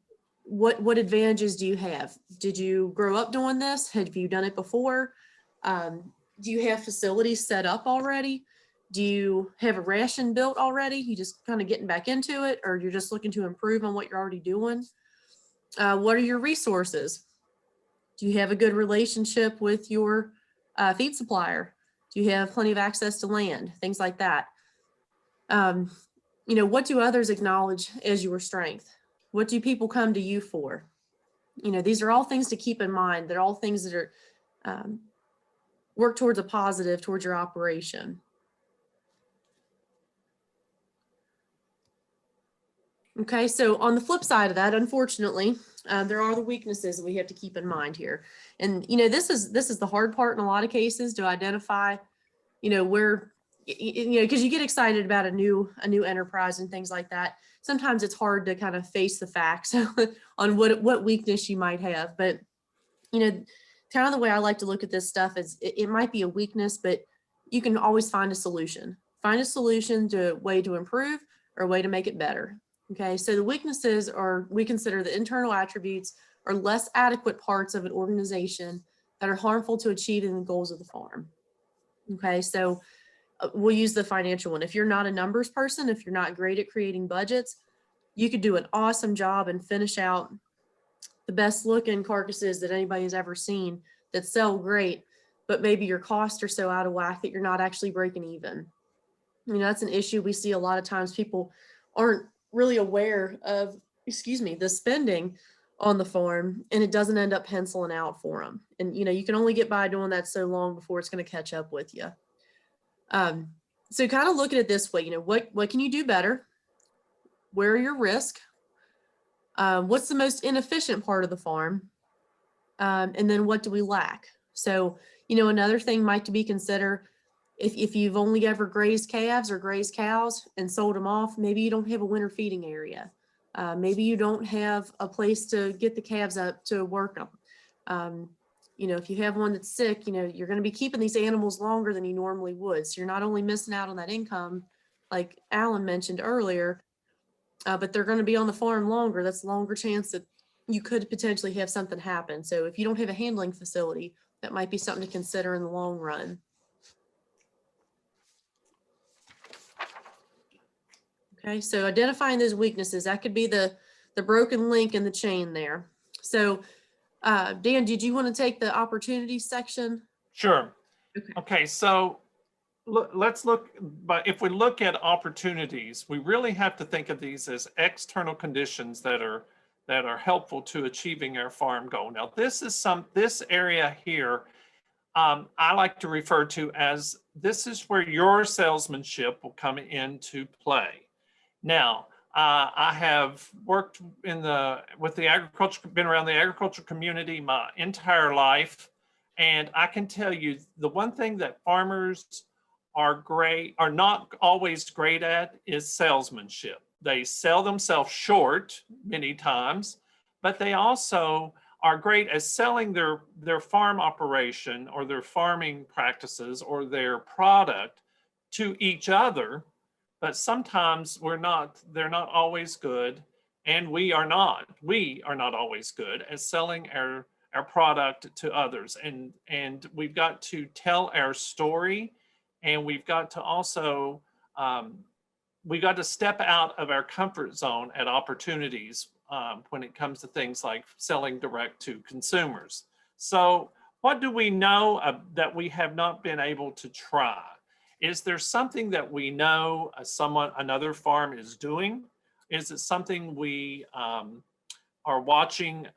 what advantages do you have? Did you grow up doing this? Have you done it before? Do you have facilities set up already? Do you have a ration built already? You just kind of getting back into it, or you're just looking to improve on what you're already doing? What are your resources? Do you have a good relationship with your feed supplier? Do you have plenty of access to land? Things like that. You know, what do others acknowledge as your strength? What do people come to you for? You know, these are all things to keep in mind. They're all things that are work towards a positive, towards your operation. Okay, so on the flip side of that, unfortunately, there are the weaknesses that we have to keep in mind here. And, you know, this is the hard part in a lot of cases, to identify, you know, where, you know, because you get excited about a new enterprise and things like that. Sometimes it's hard to kind of face the facts on what weakness you might have. But, you know, kind of the way I like to look at this stuff is it might be a weakness, but you can always find a solution. Find a solution to a way to improve or a way to make it better. Okay, so the weaknesses are, we consider the internal attributes or less adequate parts of an organization that are harmful to achieving the goals of the farm. Okay, so we'll use the financial one. If you're not a numbers person, if you're not great at creating budgets, you could do an awesome job and finish out the best looking carcasses that anybody's ever seen that sell great, but maybe your costs are so out of whack that you're not actually breaking even. You know, that's an issue we see a lot of times. People aren't really aware of, the spending on the farm, and it doesn't end up penciling out for them. And, you know, you can only get by doing that so long before it's going to catch up with you. So kind of look at it this way, you know, what can you do better? Where are your risks? What's the most inefficient part of the farm? And then what do we lack? So, you know, another thing might to be consider, if you've only ever grazed calves or grazed cows and sold them off, maybe you don't have a winter feeding area. Maybe you don't have a place to get the calves up to work them. You know, if you have one that's sick, you know, you're going to be keeping these animals longer than you normally would. So you're not only missing out on that income, like Alan mentioned earlier, but they're going to be on the farm longer. That's a longer chance that you could potentially have something happen. So if you don't have a handling facility, that might be something to consider in the long run. Okay, so identifying those weaknesses, that could be the broken link in the chain there. So Dan, did you want to take the opportunities section? Sure. Okay. Okay, so let's look, but if we look at opportunities, we really have to think of these as external conditions that are helpful to achieving our farm goal. Now, this area here, I like to refer to as, this is where your salesmanship will come into play. Now, I have worked been around the agriculture community my entire life, and I can tell you the one thing that farmers are not always great at is salesmanship. They sell themselves short many times, but they also are great at selling their farm operation or their farming practices or their product to each other. But sometimes they're not always good, and we are not always good at selling our product to others. And we've got to tell our story, and we've got to also, we've got to step out of our comfort zone at opportunities when it comes to things like selling direct to consumers. So what do we know that we have not been able to try? Is there something that we know another farm is doing? Is it something we are watching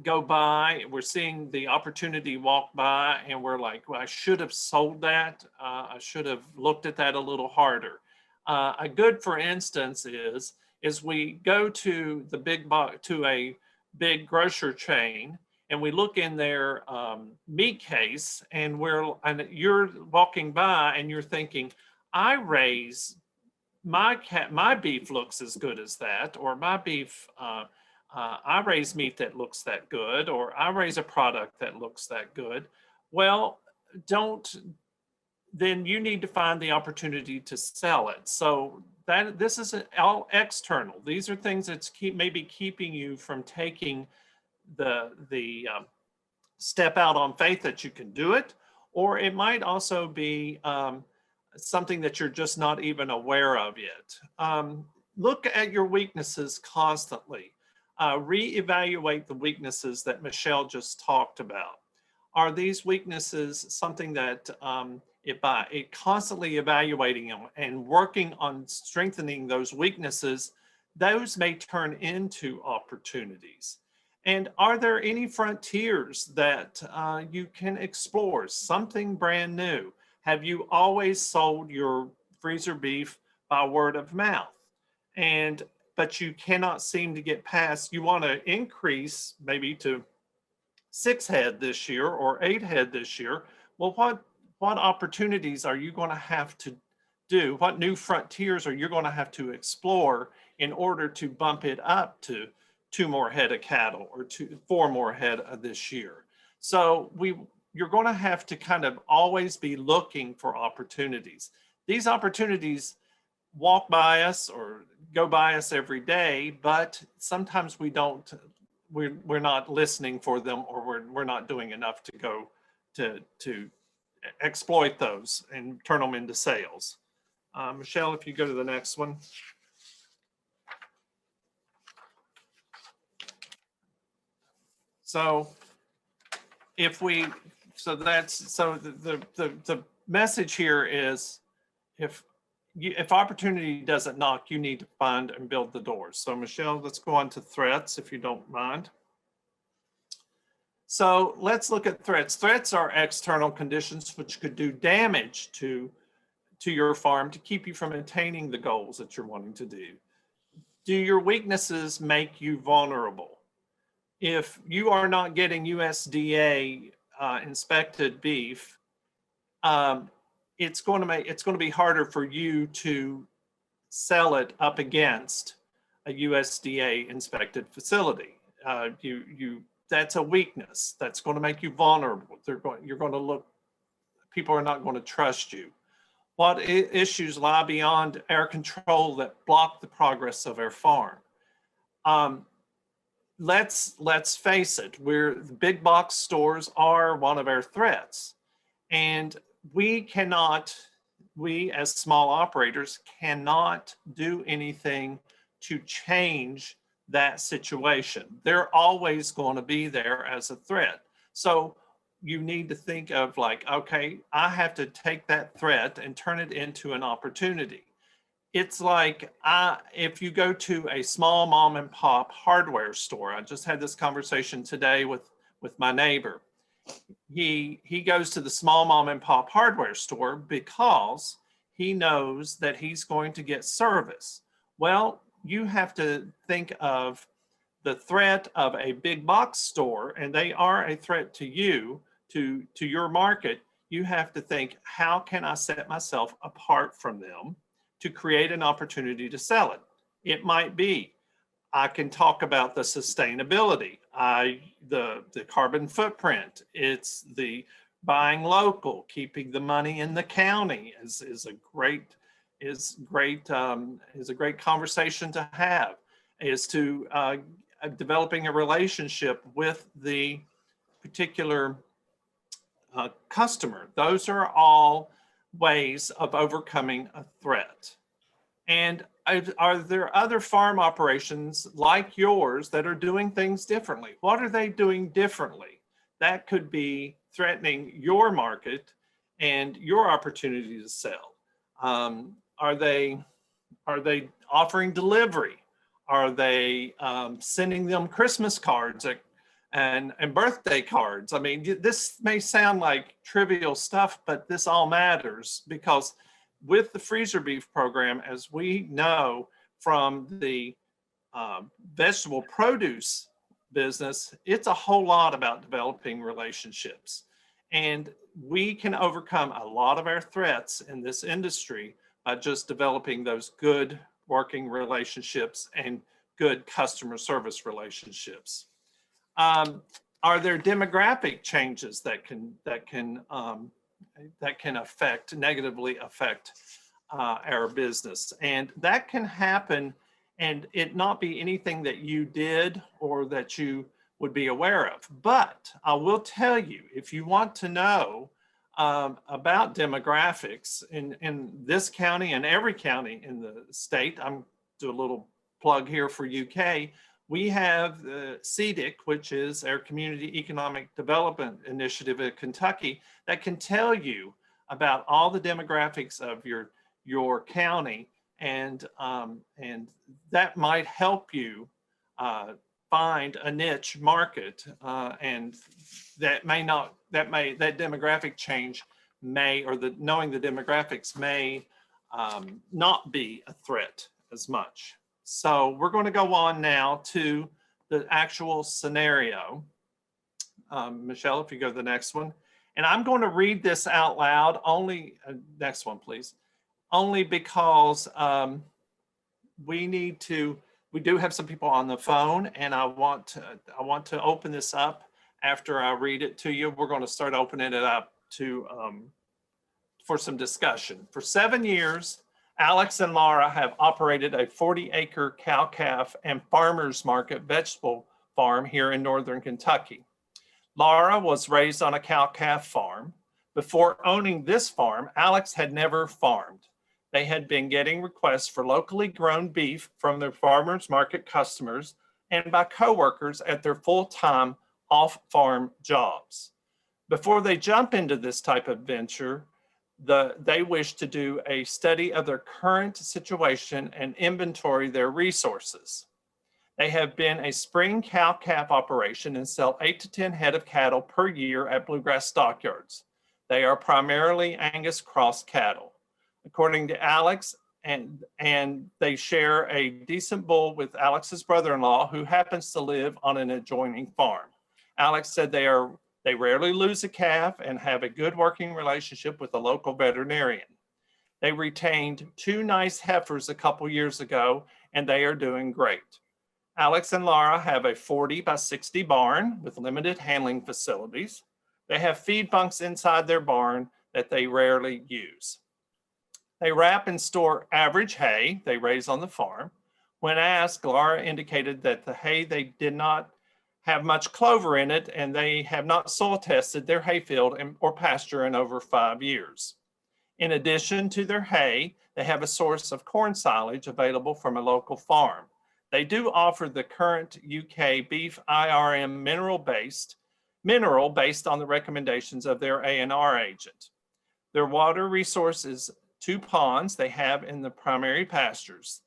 go by? We're seeing the opportunity walk by and we're like, well, I should have sold that. I should have looked at that a little harder. A good, for instance, is we go to a big grocer chain and we look in their meat case, and you're walking by and you're thinking, I raise my beef looks as good as that, or my beef, I raise meat that looks that good, or I raise a product that looks that good. Well, then you need to find the opportunity to sell it. So this is all external. These are things that's maybe keeping you from taking the step out on faith that you can do it, or it might also be something that you're just not even aware of yet. Look at your weaknesses constantly. Reevaluate the weaknesses that Michelle just talked about. Are these weaknesses something that by constantly evaluating them and working on strengthening those weaknesses, those may turn into opportunities? And are there any frontiers that you can explore, something brand new? Have you always sold your freezer beef by word of mouth? But you cannot seem to get past, you want to increase maybe to 6 head this year or 8 head this year. Well, what opportunities are you going to have to do? What new frontiers are you going to have to explore in order to bump it up to 2 more head of cattle or 4 more head of this year? So you're going to have to kind of always be looking for opportunities. These opportunities walk by us or go by us every day, but sometimes we're not listening for them, or we're not doing enough to go to exploit those and turn them into sales. Michelle, if you go to the next one. So the message here is, if opportunity doesn't knock, you need to find and build the doors. So Michelle, let's go on to threats, if you don't mind. So let's look at threats. Threats are external conditions which could do damage to your farm to keep you from attaining the goals that you're wanting to do. Do your weaknesses make you vulnerable? If you are not getting USDA inspected beef, it's going to be harder for you to sell it up against a USDA inspected facility. That's a weakness. That's going to make you vulnerable. People are not going to trust you. What issues lie beyond our control that block the progress of our farm? Let's face it, the big box stores are one of our threats. And we as small operators cannot do anything to change that situation. They're always going to be there as a threat. So you need to think of like, okay, I have to take that threat and turn it into an opportunity. It's like, if you go to a small mom and pop hardware store, I just had this conversation today with my neighbor. He goes to the small mom and pop hardware store because he knows that he's going to get service. Well, you have to think of the threat of a big box store, and they are a threat to you, to your market. You have to think, how can I set myself apart from them to create an opportunity to sell it? It might be, I can talk about the sustainability, the carbon footprint. It's the buying local, keeping the money in the county is a great conversation to have. Is to developing a relationship with the particular customer. Those are all ways of overcoming a threat. And are there other farm operations like yours that are doing things differently? What are they doing differently? That could be threatening your market and your opportunity to sell. Are they offering delivery? Are they sending them Christmas cards and birthday cards? I mean, this may sound like trivial stuff, but this all matters, because with the freezer beef program, as we know from the vegetable produce business, it's a whole lot about developing relationships. And we can overcome a lot of our threats in this industry by just developing those good working relationships and good customer service relationships. Are there demographic changes that can negatively affect our business? And that can happen and it not be anything that you did or that you would be aware of. But I will tell you, if you want to know about demographics in this county and every county in the state, I'm do a little plug here for UK. We have the CEDIC, which is our Community Economic Development Initiative in Kentucky, that can tell you about all the demographics of your county, and that might help you find a niche market, and that demographic change may, or knowing the demographics may not be a threat as much. So we're going to go on now to the actual scenario. Michelle, if you go to the next one. And I'm going to read this out loud only, next one, please. Only because we do have some people on the phone, and I want to open this up after I read it to you. We're going to start opening it up to for some discussion. For 7 years, Alex and Laura have operated a 40-acre cow-calf and farmers market vegetable farm here in northern Kentucky. Laura was raised on a cow-calf farm. Before owning this farm, Alex had never farmed. They had been getting requests for locally grown beef from their farmers market customers and by coworkers at their full-time off-farm jobs. Before they jump into this type of venture, they wish to do a study of their current situation and inventory their resources. They have been a spring cow-calf operation and sell 8 to 10 head of cattle per year at bluegrass stockyards. They are primarily Angus cross cattle. According to Alex, and they share a decent bull with Alex's brother-in-law, who happens to live on an adjoining farm. Alex said they rarely lose a calf and have a good working relationship with a local veterinarian. They retained 2 nice heifers a couple years ago, and they are doing great. Alex and Laura have a 40 by 60 barn with limited handling facilities. They have feed bunks inside their barn that they rarely use. They wrap and store average hay they raise on the farm. When asked, Laura indicated that the hay they did not have much clover in it, and they have not soil tested their hayfield or pasture in over 5 years. In addition to their hay, they have a source of corn silage available from a local farm. They do offer the current UK beef IRM mineral based on the recommendations of their A&R agent. Their water resource is 2 ponds they have in the primary pastures.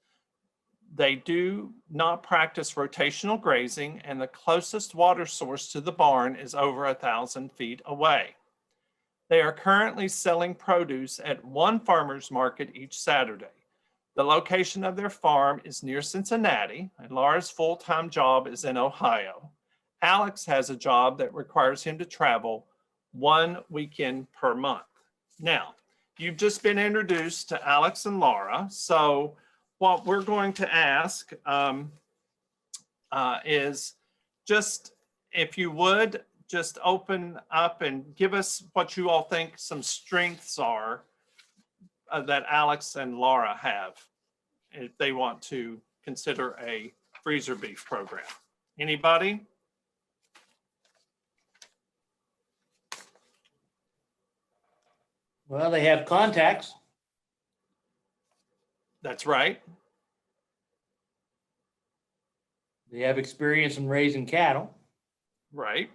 They do not practice rotational grazing, and the closest water source to the barn is over 1,000 feet away. They are currently selling produce at one farmer's market each Saturday. The location of their farm is near Cincinnati, and Laura's full-time job is in Ohio. Alex has a job that requires him to travel 1 weekend per month. Now, you've just been introduced to Alex and Laura, so what we're going to ask is just, if you would, just open up and give us what you all think some strengths are that Alex and Laura have if they want to consider a freezer beef program. Anybody? Well, they have contacts. That's right. They have experience in raising cattle. Right.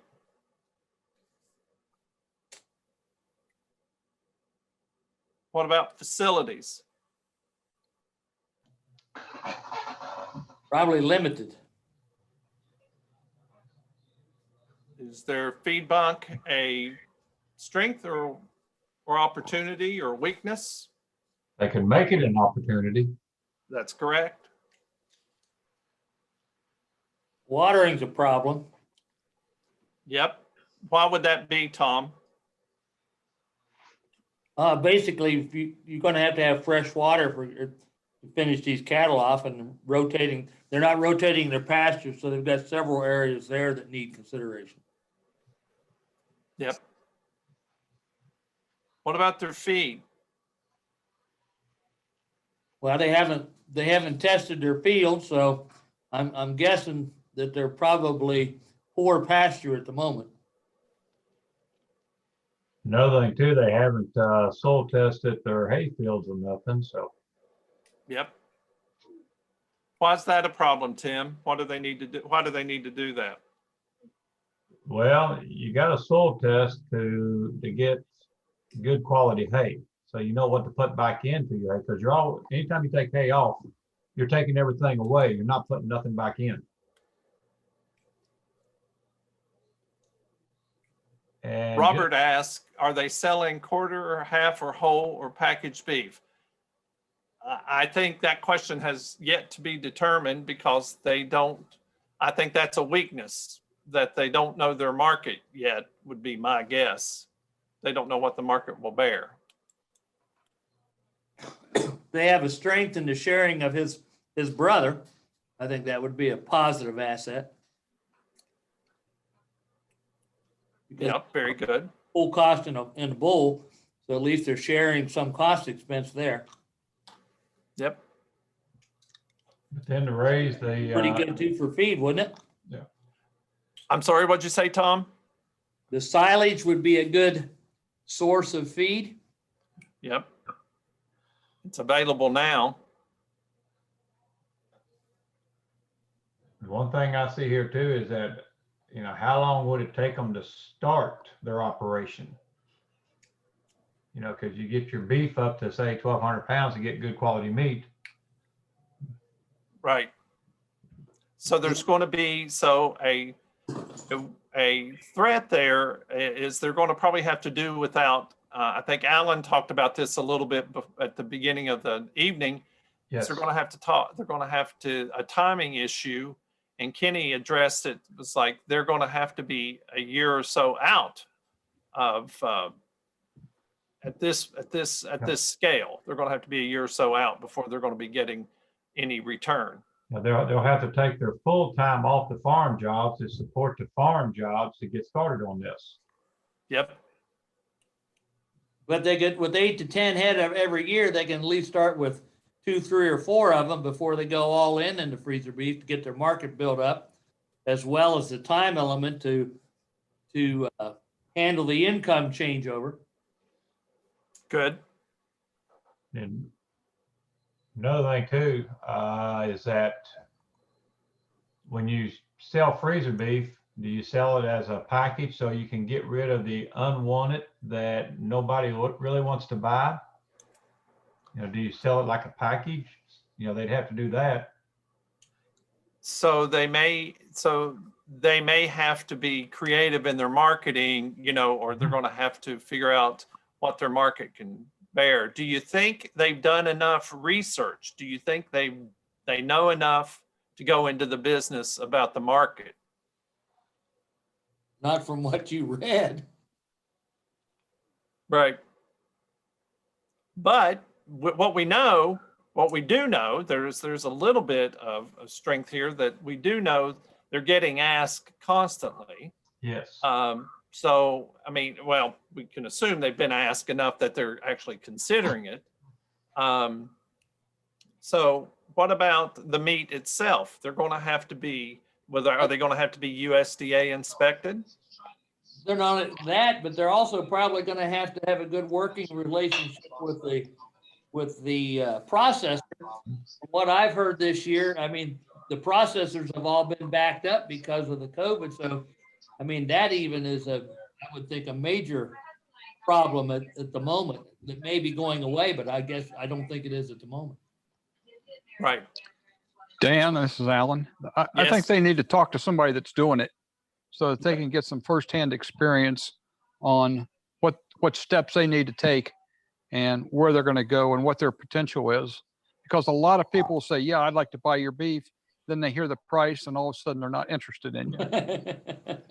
What about facilities? Probably limited. Is their feed bunk a strength or opportunity or weakness? They can make it an opportunity. That's correct. Watering's a problem. Yep. Why would that be, Tom? Basically, if you're gonna have to have fresh water to finish these cattle off and rotating. They're not rotating their pastures, so they've got several areas there that need consideration. Yep. What about their feed? Well, they haven't tested their field, so I'm guessing that they're probably poor pasture at the moment. Another thing too, they haven't soil tested their hay fields or nothing, so. Yep. Why is that a problem, Tim? What do they need to do? Why do they need to do that? Well, you got a soil test to get good quality hay. So you know what to put back into your hay, because anytime you take hay off, you're taking everything away. You're not putting nothing back in. And Robert asked, are they selling quarter or half or whole or packaged beef? I think that question has yet to be determined because they don't, I think that's a weakness, that they don't know their market yet, would be my guess. They don't know what the market will bear. They have a strength in the sharing of his brother. I think that would be a positive asset. Yep, very good. Full cost in a bull, so at least they're sharing some cost expense there. Yep. but then to raise the Pretty good too for feed, wouldn't it? I'm sorry, what'd you say, Tom? The silage would be a good source of feed. Yep. It's available now. one thing I see here too is that, how long would it take them to start their operation? Because you get your beef up to say 1,200 pounds to get good quality meat. Right. So there's going to be, a threat there is they're going to probably have to do without, I think Alan talked about this a little bit at the beginning of the evening. Yes. So they're going to have to a timing issue. And Kenny addressed it. It was like, they're going to have to be a year or so out of, at this scale. They're going to have to be a year or so out before they're going to be getting any return. They'll have to take their full time off the farm jobs to support the farm jobs to get started on this. Yep. But they get with 8 to 10 head of every year, they can at least start with 2, 3, or 4 of them before they go all in the freezer beef to get their market built up, as well as the time element to handle the income changeover. Good. And another thing too is that when you sell freezer beef, do you sell it as a package so you can get rid of the unwanted that nobody really wants to buy? Do you sell it like a package? They'd have to do that. So they may have to be creative in their marketing, or they're going to have to figure out what their market can bear. Do you think they've done enough research? Do you think they know enough to go into the business about the market? Not from what you read. Right. But what we do know, there's a little bit of strength here that we do know they're getting asked constantly. Yes. So, we can assume they've been asked enough that they're actually considering it. So what about the meat itself? They're going to have to be, are they going to have to be USDA inspected? They're not that, but they're also probably going to have a good working relationship with the processor. From what I've heard this year, the processors have all been backed up because of the COVID. So, that even is I would think, a major problem at the moment that may be going away, but I guess I don't think it is at the moment. Right. Dan, this is Alan. I think they need to talk to somebody that's doing it so that they can get some firsthand experience on what steps they need to take and where they're going to go and what their potential is. Because a lot of people say, yeah, I'd like to buy your beef. then they hear the price and all of a sudden they're not interested in you.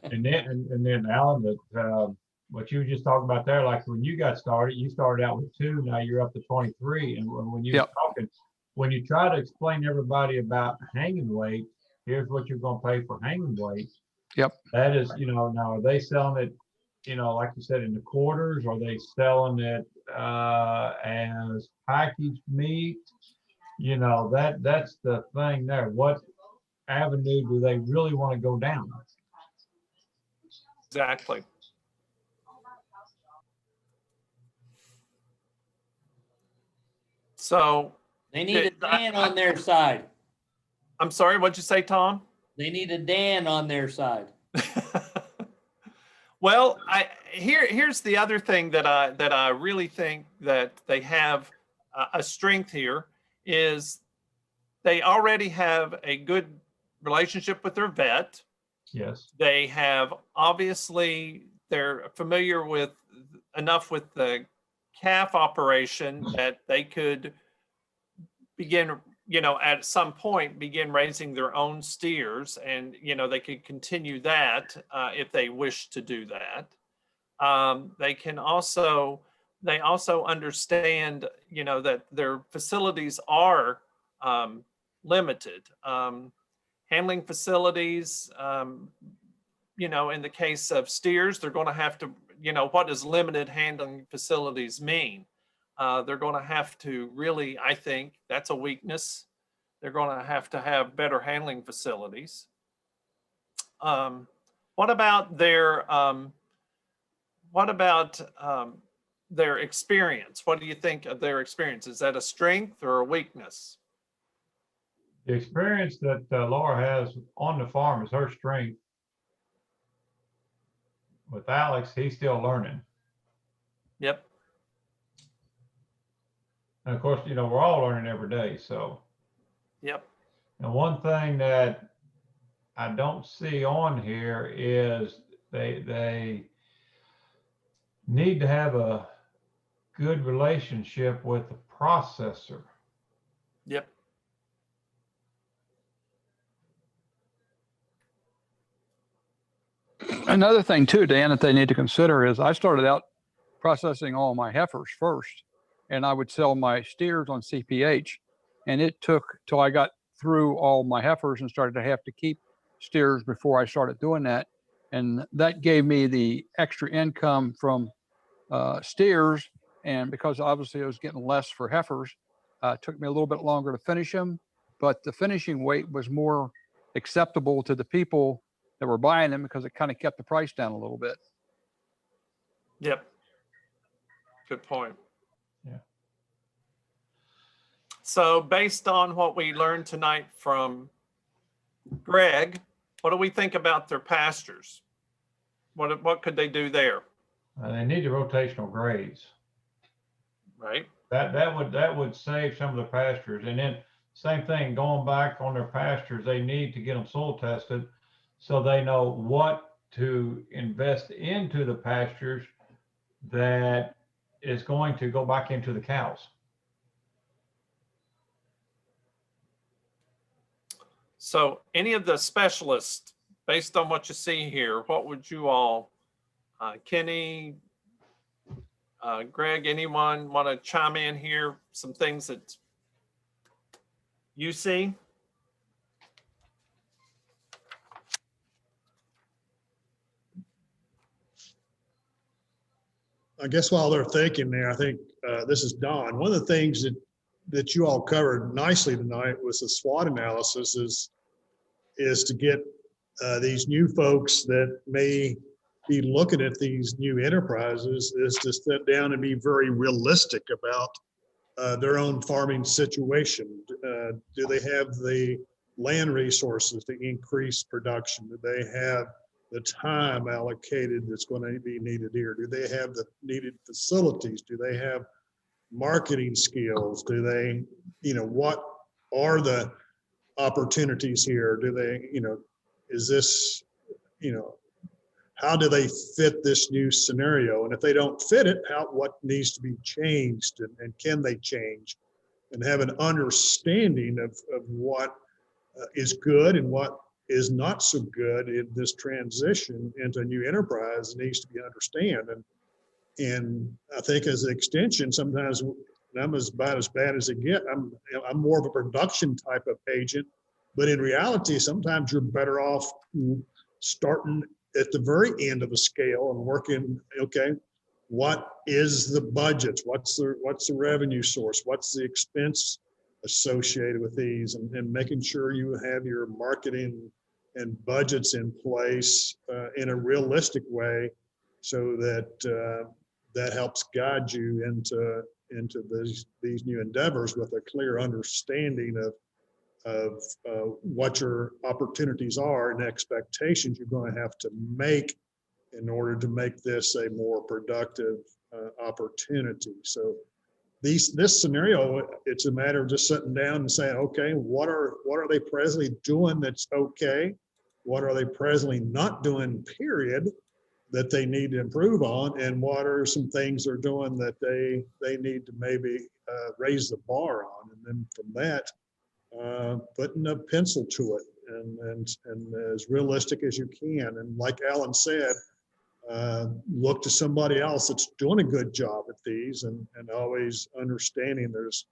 And then Alan, that what you were just talking about there, like when you got started, you started out with 2, now you're up to 23. And when you were Yep. talking, when you try to explain to everybody about hanging weight, here's what you're going to pay for hanging weight. Yep. That is, now are they selling it, like you said, in the quarters? Are they selling it as packaged meat? That's the thing there. What avenue do they really want to go down? Exactly. So They need a Dan on their side. I'm sorry, what'd you say, Tom? They need a Dan on their side. Well, here's the other thing that I really think that they have a strength here is they already have a good relationship with their vet. Yes. They have, obviously, they're familiar with enough with the calf operation that they could begin, at some point begin raising their own steers, and, they could continue that if they wish to do that. They also understand, that their facilities are limited. Handling facilities, in the case of steers, they're going to have to, what does limited handling facilities mean? They're going to have to really, I think that's a weakness. They're going to have better handling facilities. What about their experience? What do you think of their experience? Is that a strength or a weakness? The experience that Laura has on the farm is her strength. With Alex, he's still learning. Yep. And of course, we're all learning every day. So. Yep. And one thing that I don't see on here is they need to have a good relationship with the processor. Yep. Another thing too, Dan, that they need to consider is I started out processing all my heifers first, and I would sell my steers on CPH. And it took till I got through all my heifers and started to have to keep steers before I started doing that. And that gave me the extra income from steers. And because obviously I was getting less for heifers, it took me a little bit longer to finish them. But the finishing weight was more acceptable to the people that were buying them because it kind of kept the price down a little bit. Yep. Good point. Yeah. So based on what we learned tonight from Greg, what do we think about their pastures? What could they do there? They need the rotational grades. Right. That would save some of the pastures. And then same thing, going back on their pastures, they need to get them soil tested so they know what to invest into the pastures that is going to go back into the cows. So any of the specialists, based on what you see here, what would you all, Kenny, Greg, anyone want to chime in here? Some things that you see? I guess while they're thinking there, I think this is Don. One of the things that you all covered nicely tonight was the SWOT analysis is to get these new folks that may be looking at these new enterprises is to sit down and be very realistic about their own farming situation. Do they have the land resources to increase production? Do they have the time allocated that's going to be needed here? Do they have the needed facilities? Do they have marketing skills? Do they, what are the opportunities here? Do they, is this, how do they fit this new scenario? And if they don't fit it, what needs to be changed and can they change? And have an understanding of what is good and what is not so good in this transition into a new enterprise needs to be understood. And I think as an extension, sometimes I'm about as bad as it gets. I'm more of a production type of agent, but in reality, sometimes you're better off starting at the very end of a scale and working, okay, what is the budget? What's the revenue source? What's the expense associated with these? And making sure you have your marketing and budgets in place in a realistic way, so that that helps guide you into these new endeavors with a clear understanding of what your opportunities are and expectations you're going to have to make in order to make this a more productive opportunity. So this scenario, it's a matter of just sitting down and saying, okay, what are they presently doing that's okay? What are they presently not doing, period, that they need to improve on? And what are some things they're doing that they need to maybe raise the bar on? And then from that, putting a pencil to it and as realistic as you can. And like Alan said, look to somebody else that's doing a good job at these, and always understanding there's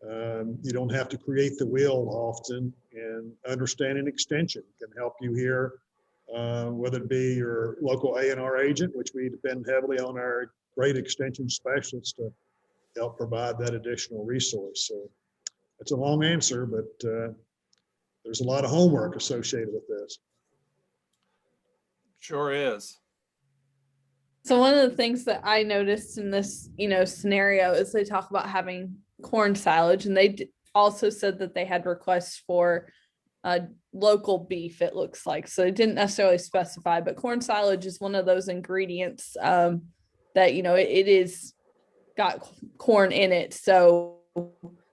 you don't have to create the wheel often, and understanding extension can help you here, whether it be your local A&R agent, which we depend heavily on our great extension specialists to help provide that additional resource. So it's a long answer, but there's a lot of homework associated with this. Sure is. So one of the things that I noticed in this, scenario is they talk about having corn silage, and they also said that they had requests for local beef, it looks like. So they didn't necessarily specify, but corn silage is one of those ingredients that, it is got corn in it. So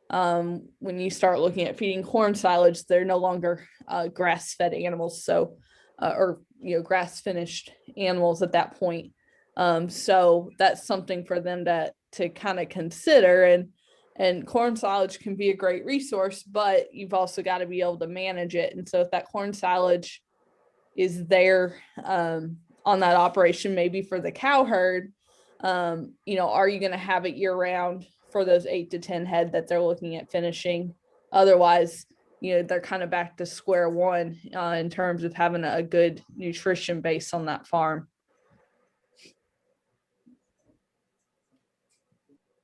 when you start looking at feeding corn silage, they're no longer grass-fed animals. So, or, grass finished animals at that point. So that's something for them to kind of consider, and corn silage can be a great resource, but you've also got to be able to manage it. And so if that corn silage is there on that operation, maybe for the cow herd, are you going to have it year round for those 8 to 10 head that they're looking at finishing? Otherwise, they're kind of back to square one in terms of having a good nutrition base on that farm.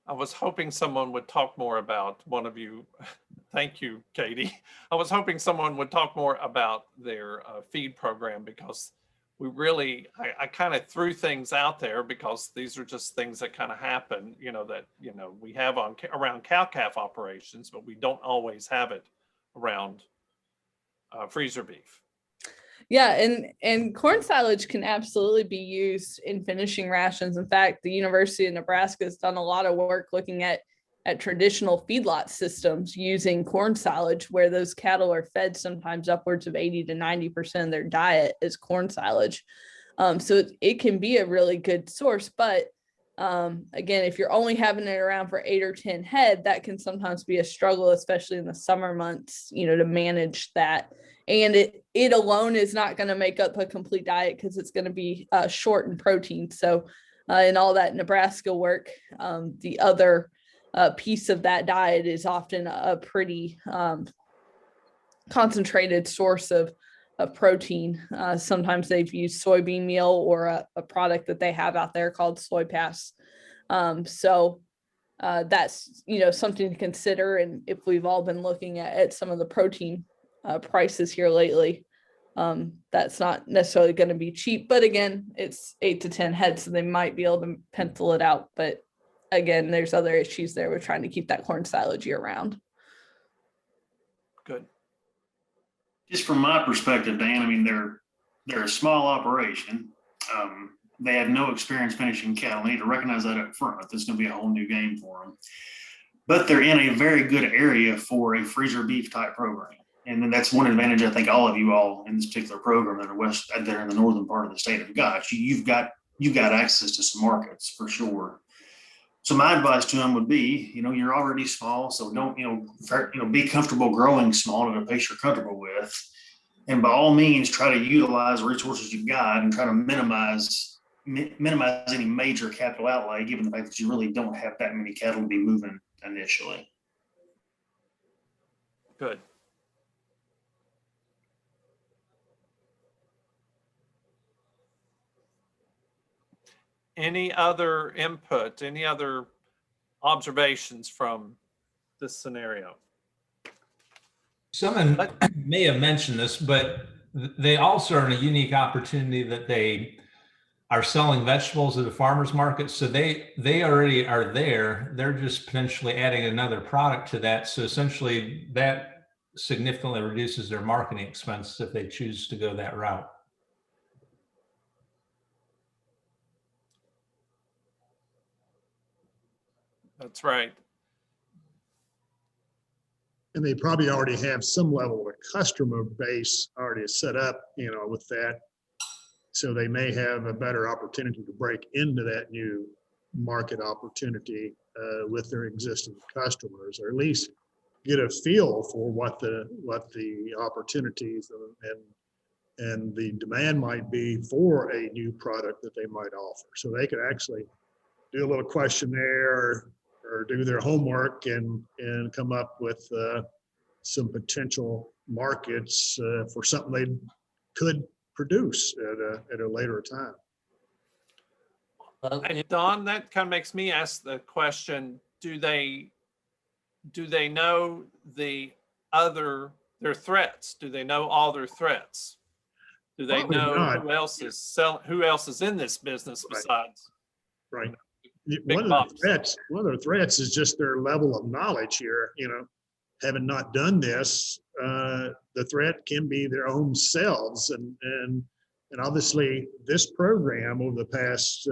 I was hoping someone would talk more about one of you. Thank you, Katie. I was hoping someone would talk more about their feed program, because we really, I kind of threw things out there because these are just things that kind of happen, that, we have around cow-calf operations, but we don't always have it around freezer beef. Yeah, and corn silage can absolutely be used in finishing rations. In fact, the University of Nebraska has done a lot of work looking at traditional feedlot systems using corn silage, where those cattle are fed sometimes upwards of 80 to 90% of their diet is corn silage. So it can be a really good source, but again, if you're only having it around for 8 or 10 head, that can sometimes be a struggle, especially in the summer months, to manage that. And it alone is not going to make up a complete diet, because it's going to be short in protein. So in all that Nebraska work, the other piece of that diet is often a pretty concentrated source of protein. Sometimes they've used soybean meal or a product that they have out there called soy pass. So that's, something to consider. And if we've all been looking at some of the protein prices here lately, that's not necessarily going to be cheap, but again, it's 8 to 10 head, so they might be able to pencil it out. But again, there's other issues there with trying to keep that corn silage year round. Good. Just from my perspective, Dan, they're a small operation. They have no experience finishing cattle. They need to recognize that up front. This is going to be a whole new game for them. But they're in a very good area for a freezer beef type program. And then that's one advantage I think all of you all in this particular program that are there in the northern part of the state have got. You've got access to some markets for sure. So my advice to them would be, you're already small, so don't, be comfortable growing small at a pace you're comfortable with. And by all means, try to utilize the resources you've got and try to minimize any major capital outlay, given the fact that you really don't have that many cattle to be moving initially. Good. Any other input, any other observations from this scenario? Someone may have mentioned this, but they also are in a unique opportunity that they are selling vegetables at a farmer's market. So they already are there. They're just potentially adding another product to that. So essentially that significantly reduces their marketing expense if they choose to go that route. That's right. And they probably already have some level of a customer base already set up, with that. So they may have a better opportunity to break into that new market opportunity with their existing customers, or at least get a feel for what the opportunities and the demand might be for a new product that they might offer. So they could actually do a little questionnaire or do their homework and come up with some potential markets for something they could produce at a later time. And Don, that kind of makes me ask the question, do they know their threats? Do they know all their threats? Do they Probably know not. who else is in this business besides? Right. One of the threats is just their level of knowledge here, having not done this, the threat can be their own selves. And obviously this program over the past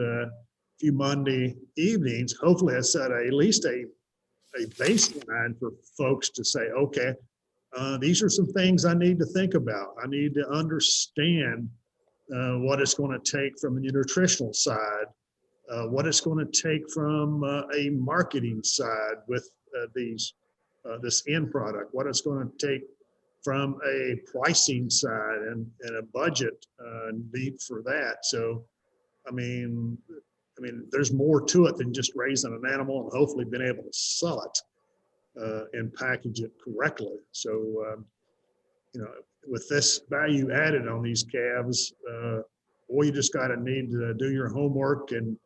few Monday evenings, hopefully has set at least a baseline for folks to say, okay, these are some things I need to think about. I need to understand what it's going to take from the nutritional side, what it's going to take from a marketing side with this end product, what it's going to take from a pricing side and a budget need for that. So, I mean, there's more to it than just raising an animal and hopefully being able to sell it and package it correctly. So, with this value added on these calves, you just got to need to do your homework and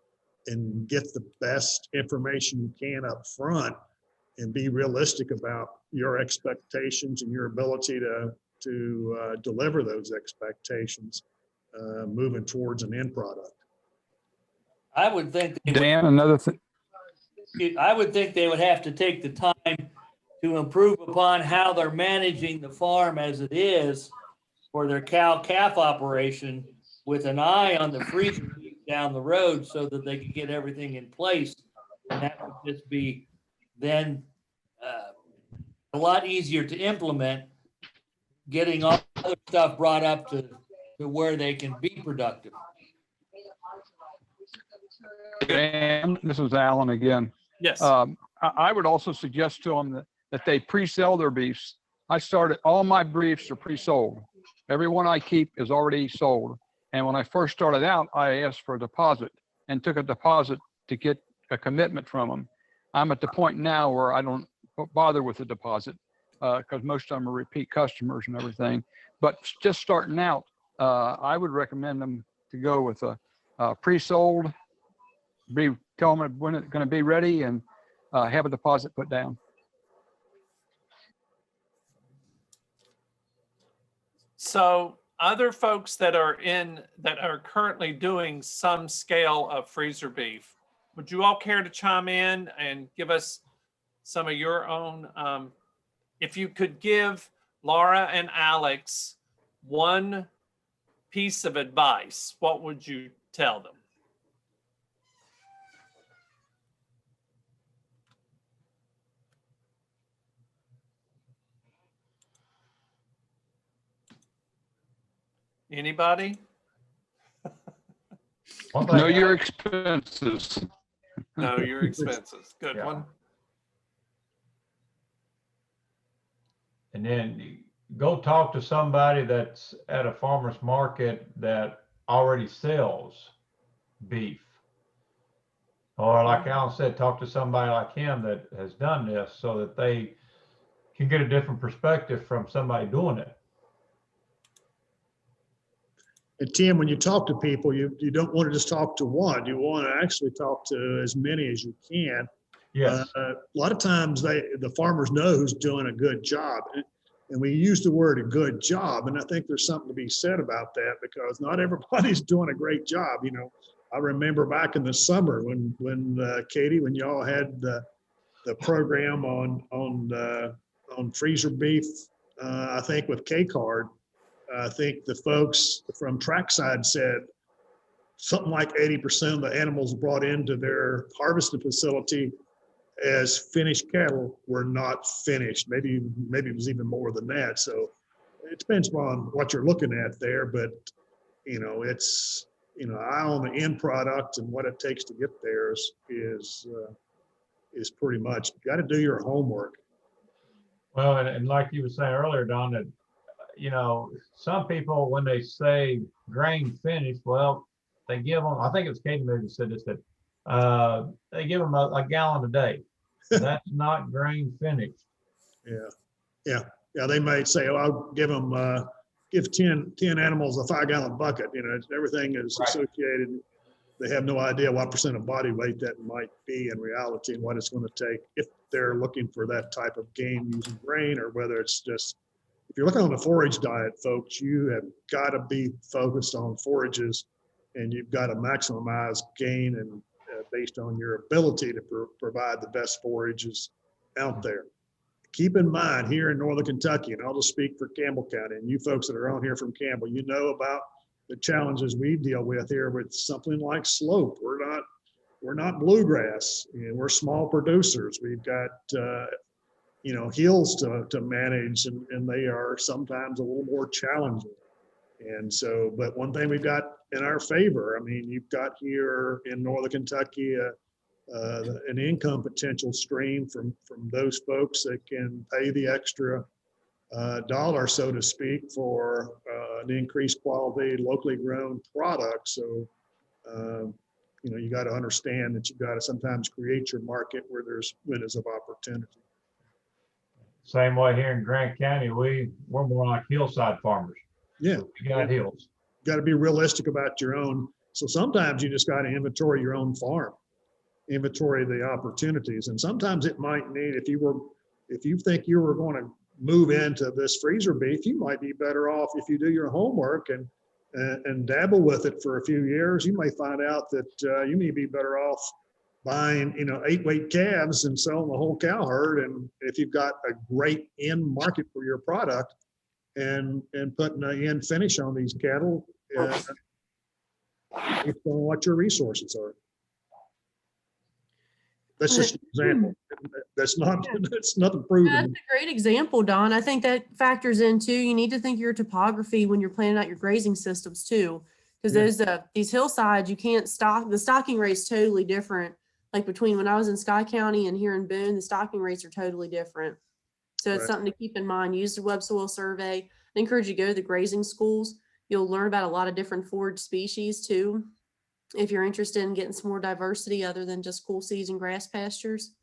get the best information you can up front and be realistic about your expectations and your ability to deliver those expectations moving towards an end product. I would think Dan, another thing. I would think they would have to take the time to improve upon how they're managing the farm as it is for their cow-calf operation, with an eye on the freezer down the road so that they can get everything in place. And that would just be then a lot easier to implement, getting all other stuff brought up to where they can be productive. Dan, this is Alan again. Yes. I would also suggest to them that they pre-sell their beefs. All my briefs are pre-sold. Every one I keep is already sold. And when I first started out, I asked for a deposit and took a deposit to get a commitment from them. I'm at the point now where I don't bother with the deposit because most of them are repeat customers and everything. But just starting out, I would recommend them to go with a pre-sold, tell them when it's going to be ready, and have a deposit put down. So other folks that are currently doing some scale of freezer beef, would you all care to chime in and give us some of your own, if you could give Laura and Alex one piece of advice, what would you tell them? Anybody? One thing Know your expenses. Know your expenses. Good Yeah. one. And then go talk to somebody that's at a farmer's market that already sells beef. Or like Alan said, talk to somebody like him that has done this so that they can get a different perspective from somebody doing it. And Tim, when you talk to people, you don't want to just talk to one. You want to actually talk to as many as you can. Yes. A lot of times the farmers know who's doing a good job. And we use the word a good job. And I think there's something to be said about that because not everybody's doing a great job. You know, I remember back in the summer when Katie, when y'all had the program on freezer beef, I think with K-Card, I think the folks from Trackside said something like 80% of the animals brought into their harvesting facility as finished cattle were not finished. Maybe it was even more than that. So it depends on what you're looking at there, but you know, it's, you know, eye on the end product and what it takes to get there is pretty much, you got to do your homework. Well, and like you were saying earlier, Don, that, you know, some people, when they say grain finished, well, they give them, I think it was Katie maybe said this, that they give them a gallon a day. That's not grain finished. Yeah. They might say, oh, I'll give them, give 10 animals a 5-gallon bucket. You know, everything is Right. associated. They have no idea what percent of body weight that might be in reality and what it's going to take if they're looking for that type of gain using grain, or whether it's just, if you're looking on the forage diet, folks, you have got to be focused on forages, and you've got to maximize gain and based on your ability to provide the best forages out there. Keep in mind, here in Northern Kentucky, and I'll just speak for Campbell County, and you folks that are on here from Campbell, you know about the challenges we deal with here with something like slope. We're not bluegrass, and we're small producers. We've got you know, hills to manage, and they are sometimes a little more challenging. And so, but one thing we've got in our favor, I mean, you've got here in Northern Kentucky an income potential stream from those folks that can pay the extra dollar, so to speak, for an increased quality, locally grown product. So, you know, you got to understand that you've got to sometimes create your market where there's windows of opportunity. Same way here in Grant County, we're more like hillside farmers. Yeah. We got hills. You got to be realistic about your own. So sometimes you just got to inventory your own farm, inventory the opportunities. And sometimes it might need, if you think you were going to move into this freezer beef, you might be better off if you do your homework and dabble with it for a few years. You may find out that you may be better off buying, you know, 8-weight calves and selling the whole cow herd. And if you've got a great end market for your product and putting an end finish on these cattle, based on what your resources are. That's just an example. That's nothing proven. That's a great example, Don. I think that factors in too. You need to think your topography when you're planning out your grazing systems too, because those these hillsides you can't stock. The stocking rate's totally different. Like between when I was in Scott County and here in Boone, the stocking rates are totally different. So it's something to keep in mind. Use the web soil survey. I encourage you to go to the grazing schools. You'll learn about a lot of different forage species too. If you're interested in getting some more diversity other than just cool season grass pastures,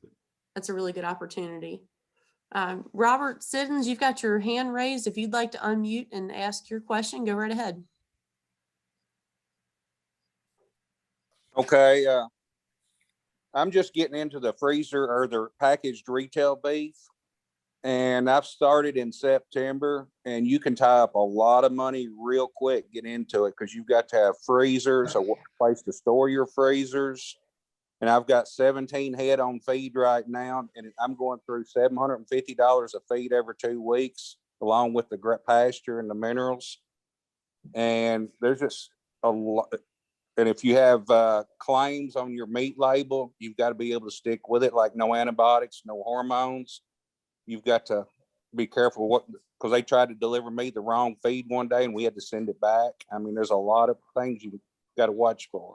that's a really good opportunity. Robert Siddons, you've got your hand raised. If you'd like to unmute and ask your question, go right ahead. Okay. I'm just getting into the freezer or the packaged retail beef. And I've started in September, and you can tie up a lot of money real quick, get into it, because you've got to have freezers, a place to store your freezers. And I've got 17 head on feed right now, and I'm going through $750 a feed every 2 weeks, along with the pasture and the minerals. And there's just a lot. And if you have claims on your meat label, you've got to be able to stick with it, like no antibiotics, no hormones. You've got to be careful because they tried to deliver me the wrong feed one day and we had to send it back. I mean, there's a lot of things you got to watch for.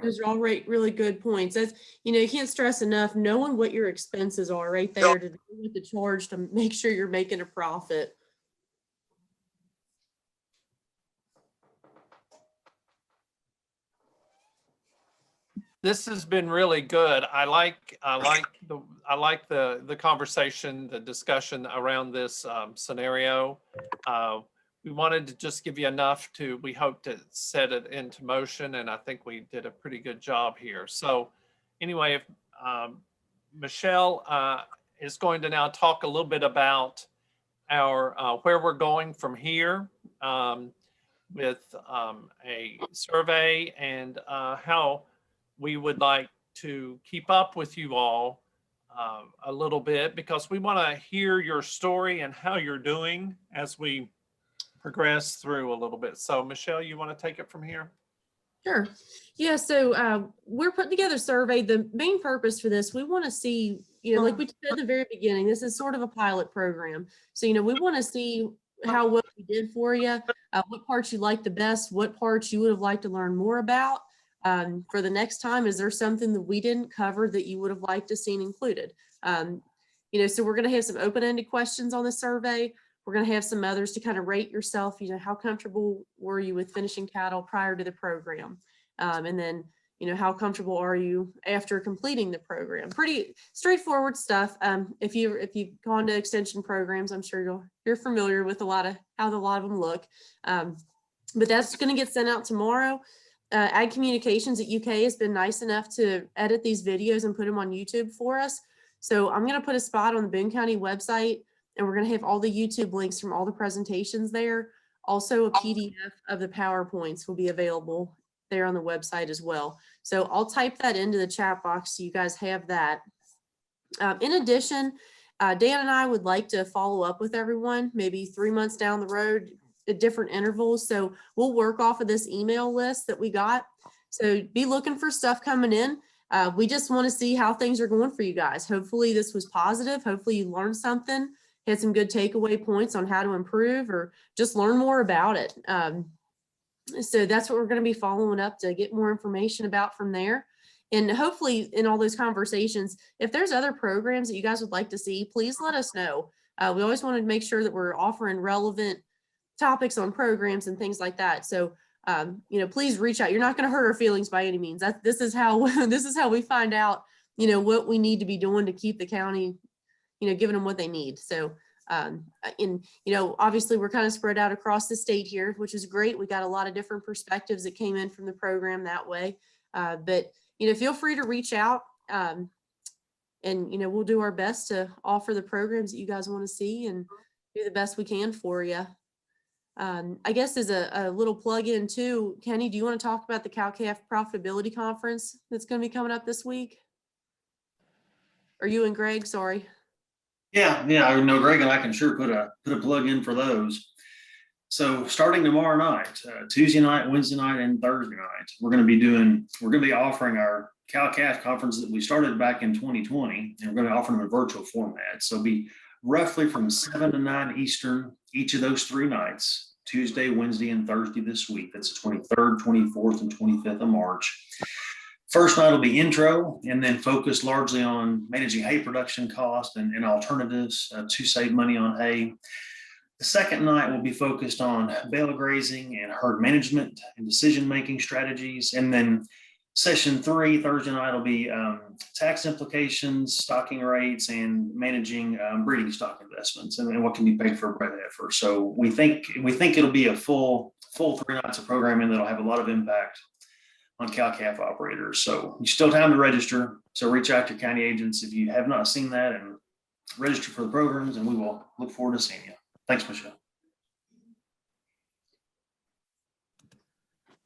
Those are all really good points. That's, you can't stress enough, knowing what your expenses are right there to do with the charge to make sure you're making a profit. This has been really good. I like the conversation, the discussion around this scenario. We wanted to just give you enough we hope to set it into motion, and I think we did a pretty good job here. So anyway, if Michelle is going to now talk a little bit about our where we're going from here with a survey and how we would like to keep up with you all a little bit, because we want to hear your story and how you're doing as we progress through a little bit. So Michelle, you want to take it from here? Sure. Yeah, so we're putting together a survey. The main purpose for this, we want to see, like we said at the very beginning, this is sort of a pilot program. So, we want to see how well we did for you, what parts you liked the best, what parts you would have liked to learn more about. For the next time, is there something that we didn't cover that you would have liked to seen included? So we're going to have some open-ended questions on the survey. We're going to have some others to kind of rate yourself. How comfortable were you with finishing cattle prior to the program? And then, how comfortable are you after completing the program? Pretty straightforward stuff. If you've gone to extension programs, I'm sure you're familiar with how a lot of them look. But that's going to get sent out tomorrow. Ag Communications at UK has been nice enough to edit these videos and put them on YouTube for us. So I'm going to put a spot on the Boone County website, and we're going to have all the YouTube links from all the presentations there. Also, a PDF of the PowerPoints will be available there on the website as well. So I'll type that into the chat box so you guys have that. In addition, Dan and I would like to follow up with everyone, maybe 3 months down the road at different intervals. So we'll work off of this email list that we got. So be looking for stuff coming in. We just want to see how things are going for you guys. Hopefully this was positive. Hopefully you learned something, had some good takeaway points on how to improve, or just learn more about it. So that's what we're going to be following up to get more information about from there. And hopefully in all those conversations, if there's other programs that you guys would like to see, please let us know. We always want to make sure that we're offering relevant topics on programs and things like that. So, please reach out. You're not going to hurt our feelings by any means. This is how we find out, what we need to be doing to keep the county, giving them what they need. So, obviously we're kind of spread out across the state here, which is great. We got a lot of different perspectives that came in from the program that way. But, feel free to reach out, and, we'll do our best to offer the programs that you guys want to see and do the best we can for you. I guess as a little plug in too, Kenny, do you want to talk about the cow-calf profitability conference that's going to be coming up this week? Or you and Greg, sorry. Yeah, I know Greg and I can sure put a plug in for those. So starting tomorrow night, Tuesday night, Wednesday night, and Thursday night, we're going to be offering our cow-calf conference that we started back in 2020, and we're going to offer them in a virtual format. So it'll be roughly from 7 to 9 Eastern each of those 3 nights. Tuesday, Wednesday, and Thursday this week. That's the 23rd, 24th, and 25th of March. First night will be intro, and then focus largely on managing hay production cost and alternatives to save money on hay. The second night will be focused on bale grazing and herd management and decision-making strategies. And then session 3, Thursday night, will be tax implications, stocking rates, and managing breeding stock investments, and what can be paid for a bred heifer. So we think it'll be a full 3 nights of programming that'll have a lot of impact on cow-calf operators. So you still have time to register. So reach out to your county agents if you have not seen that, and register for the programs, and we will look forward to seeing you. Thanks, Michelle.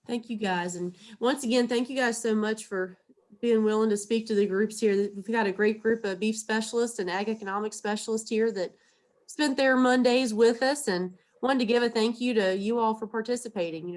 Thank you guys. And once again, thank you guys so much for being willing to speak to the groups here. We've got a great group of beef specialists and ag economic specialists here that spent their Mondays with us, and wanted to give a thank you to you all for participating.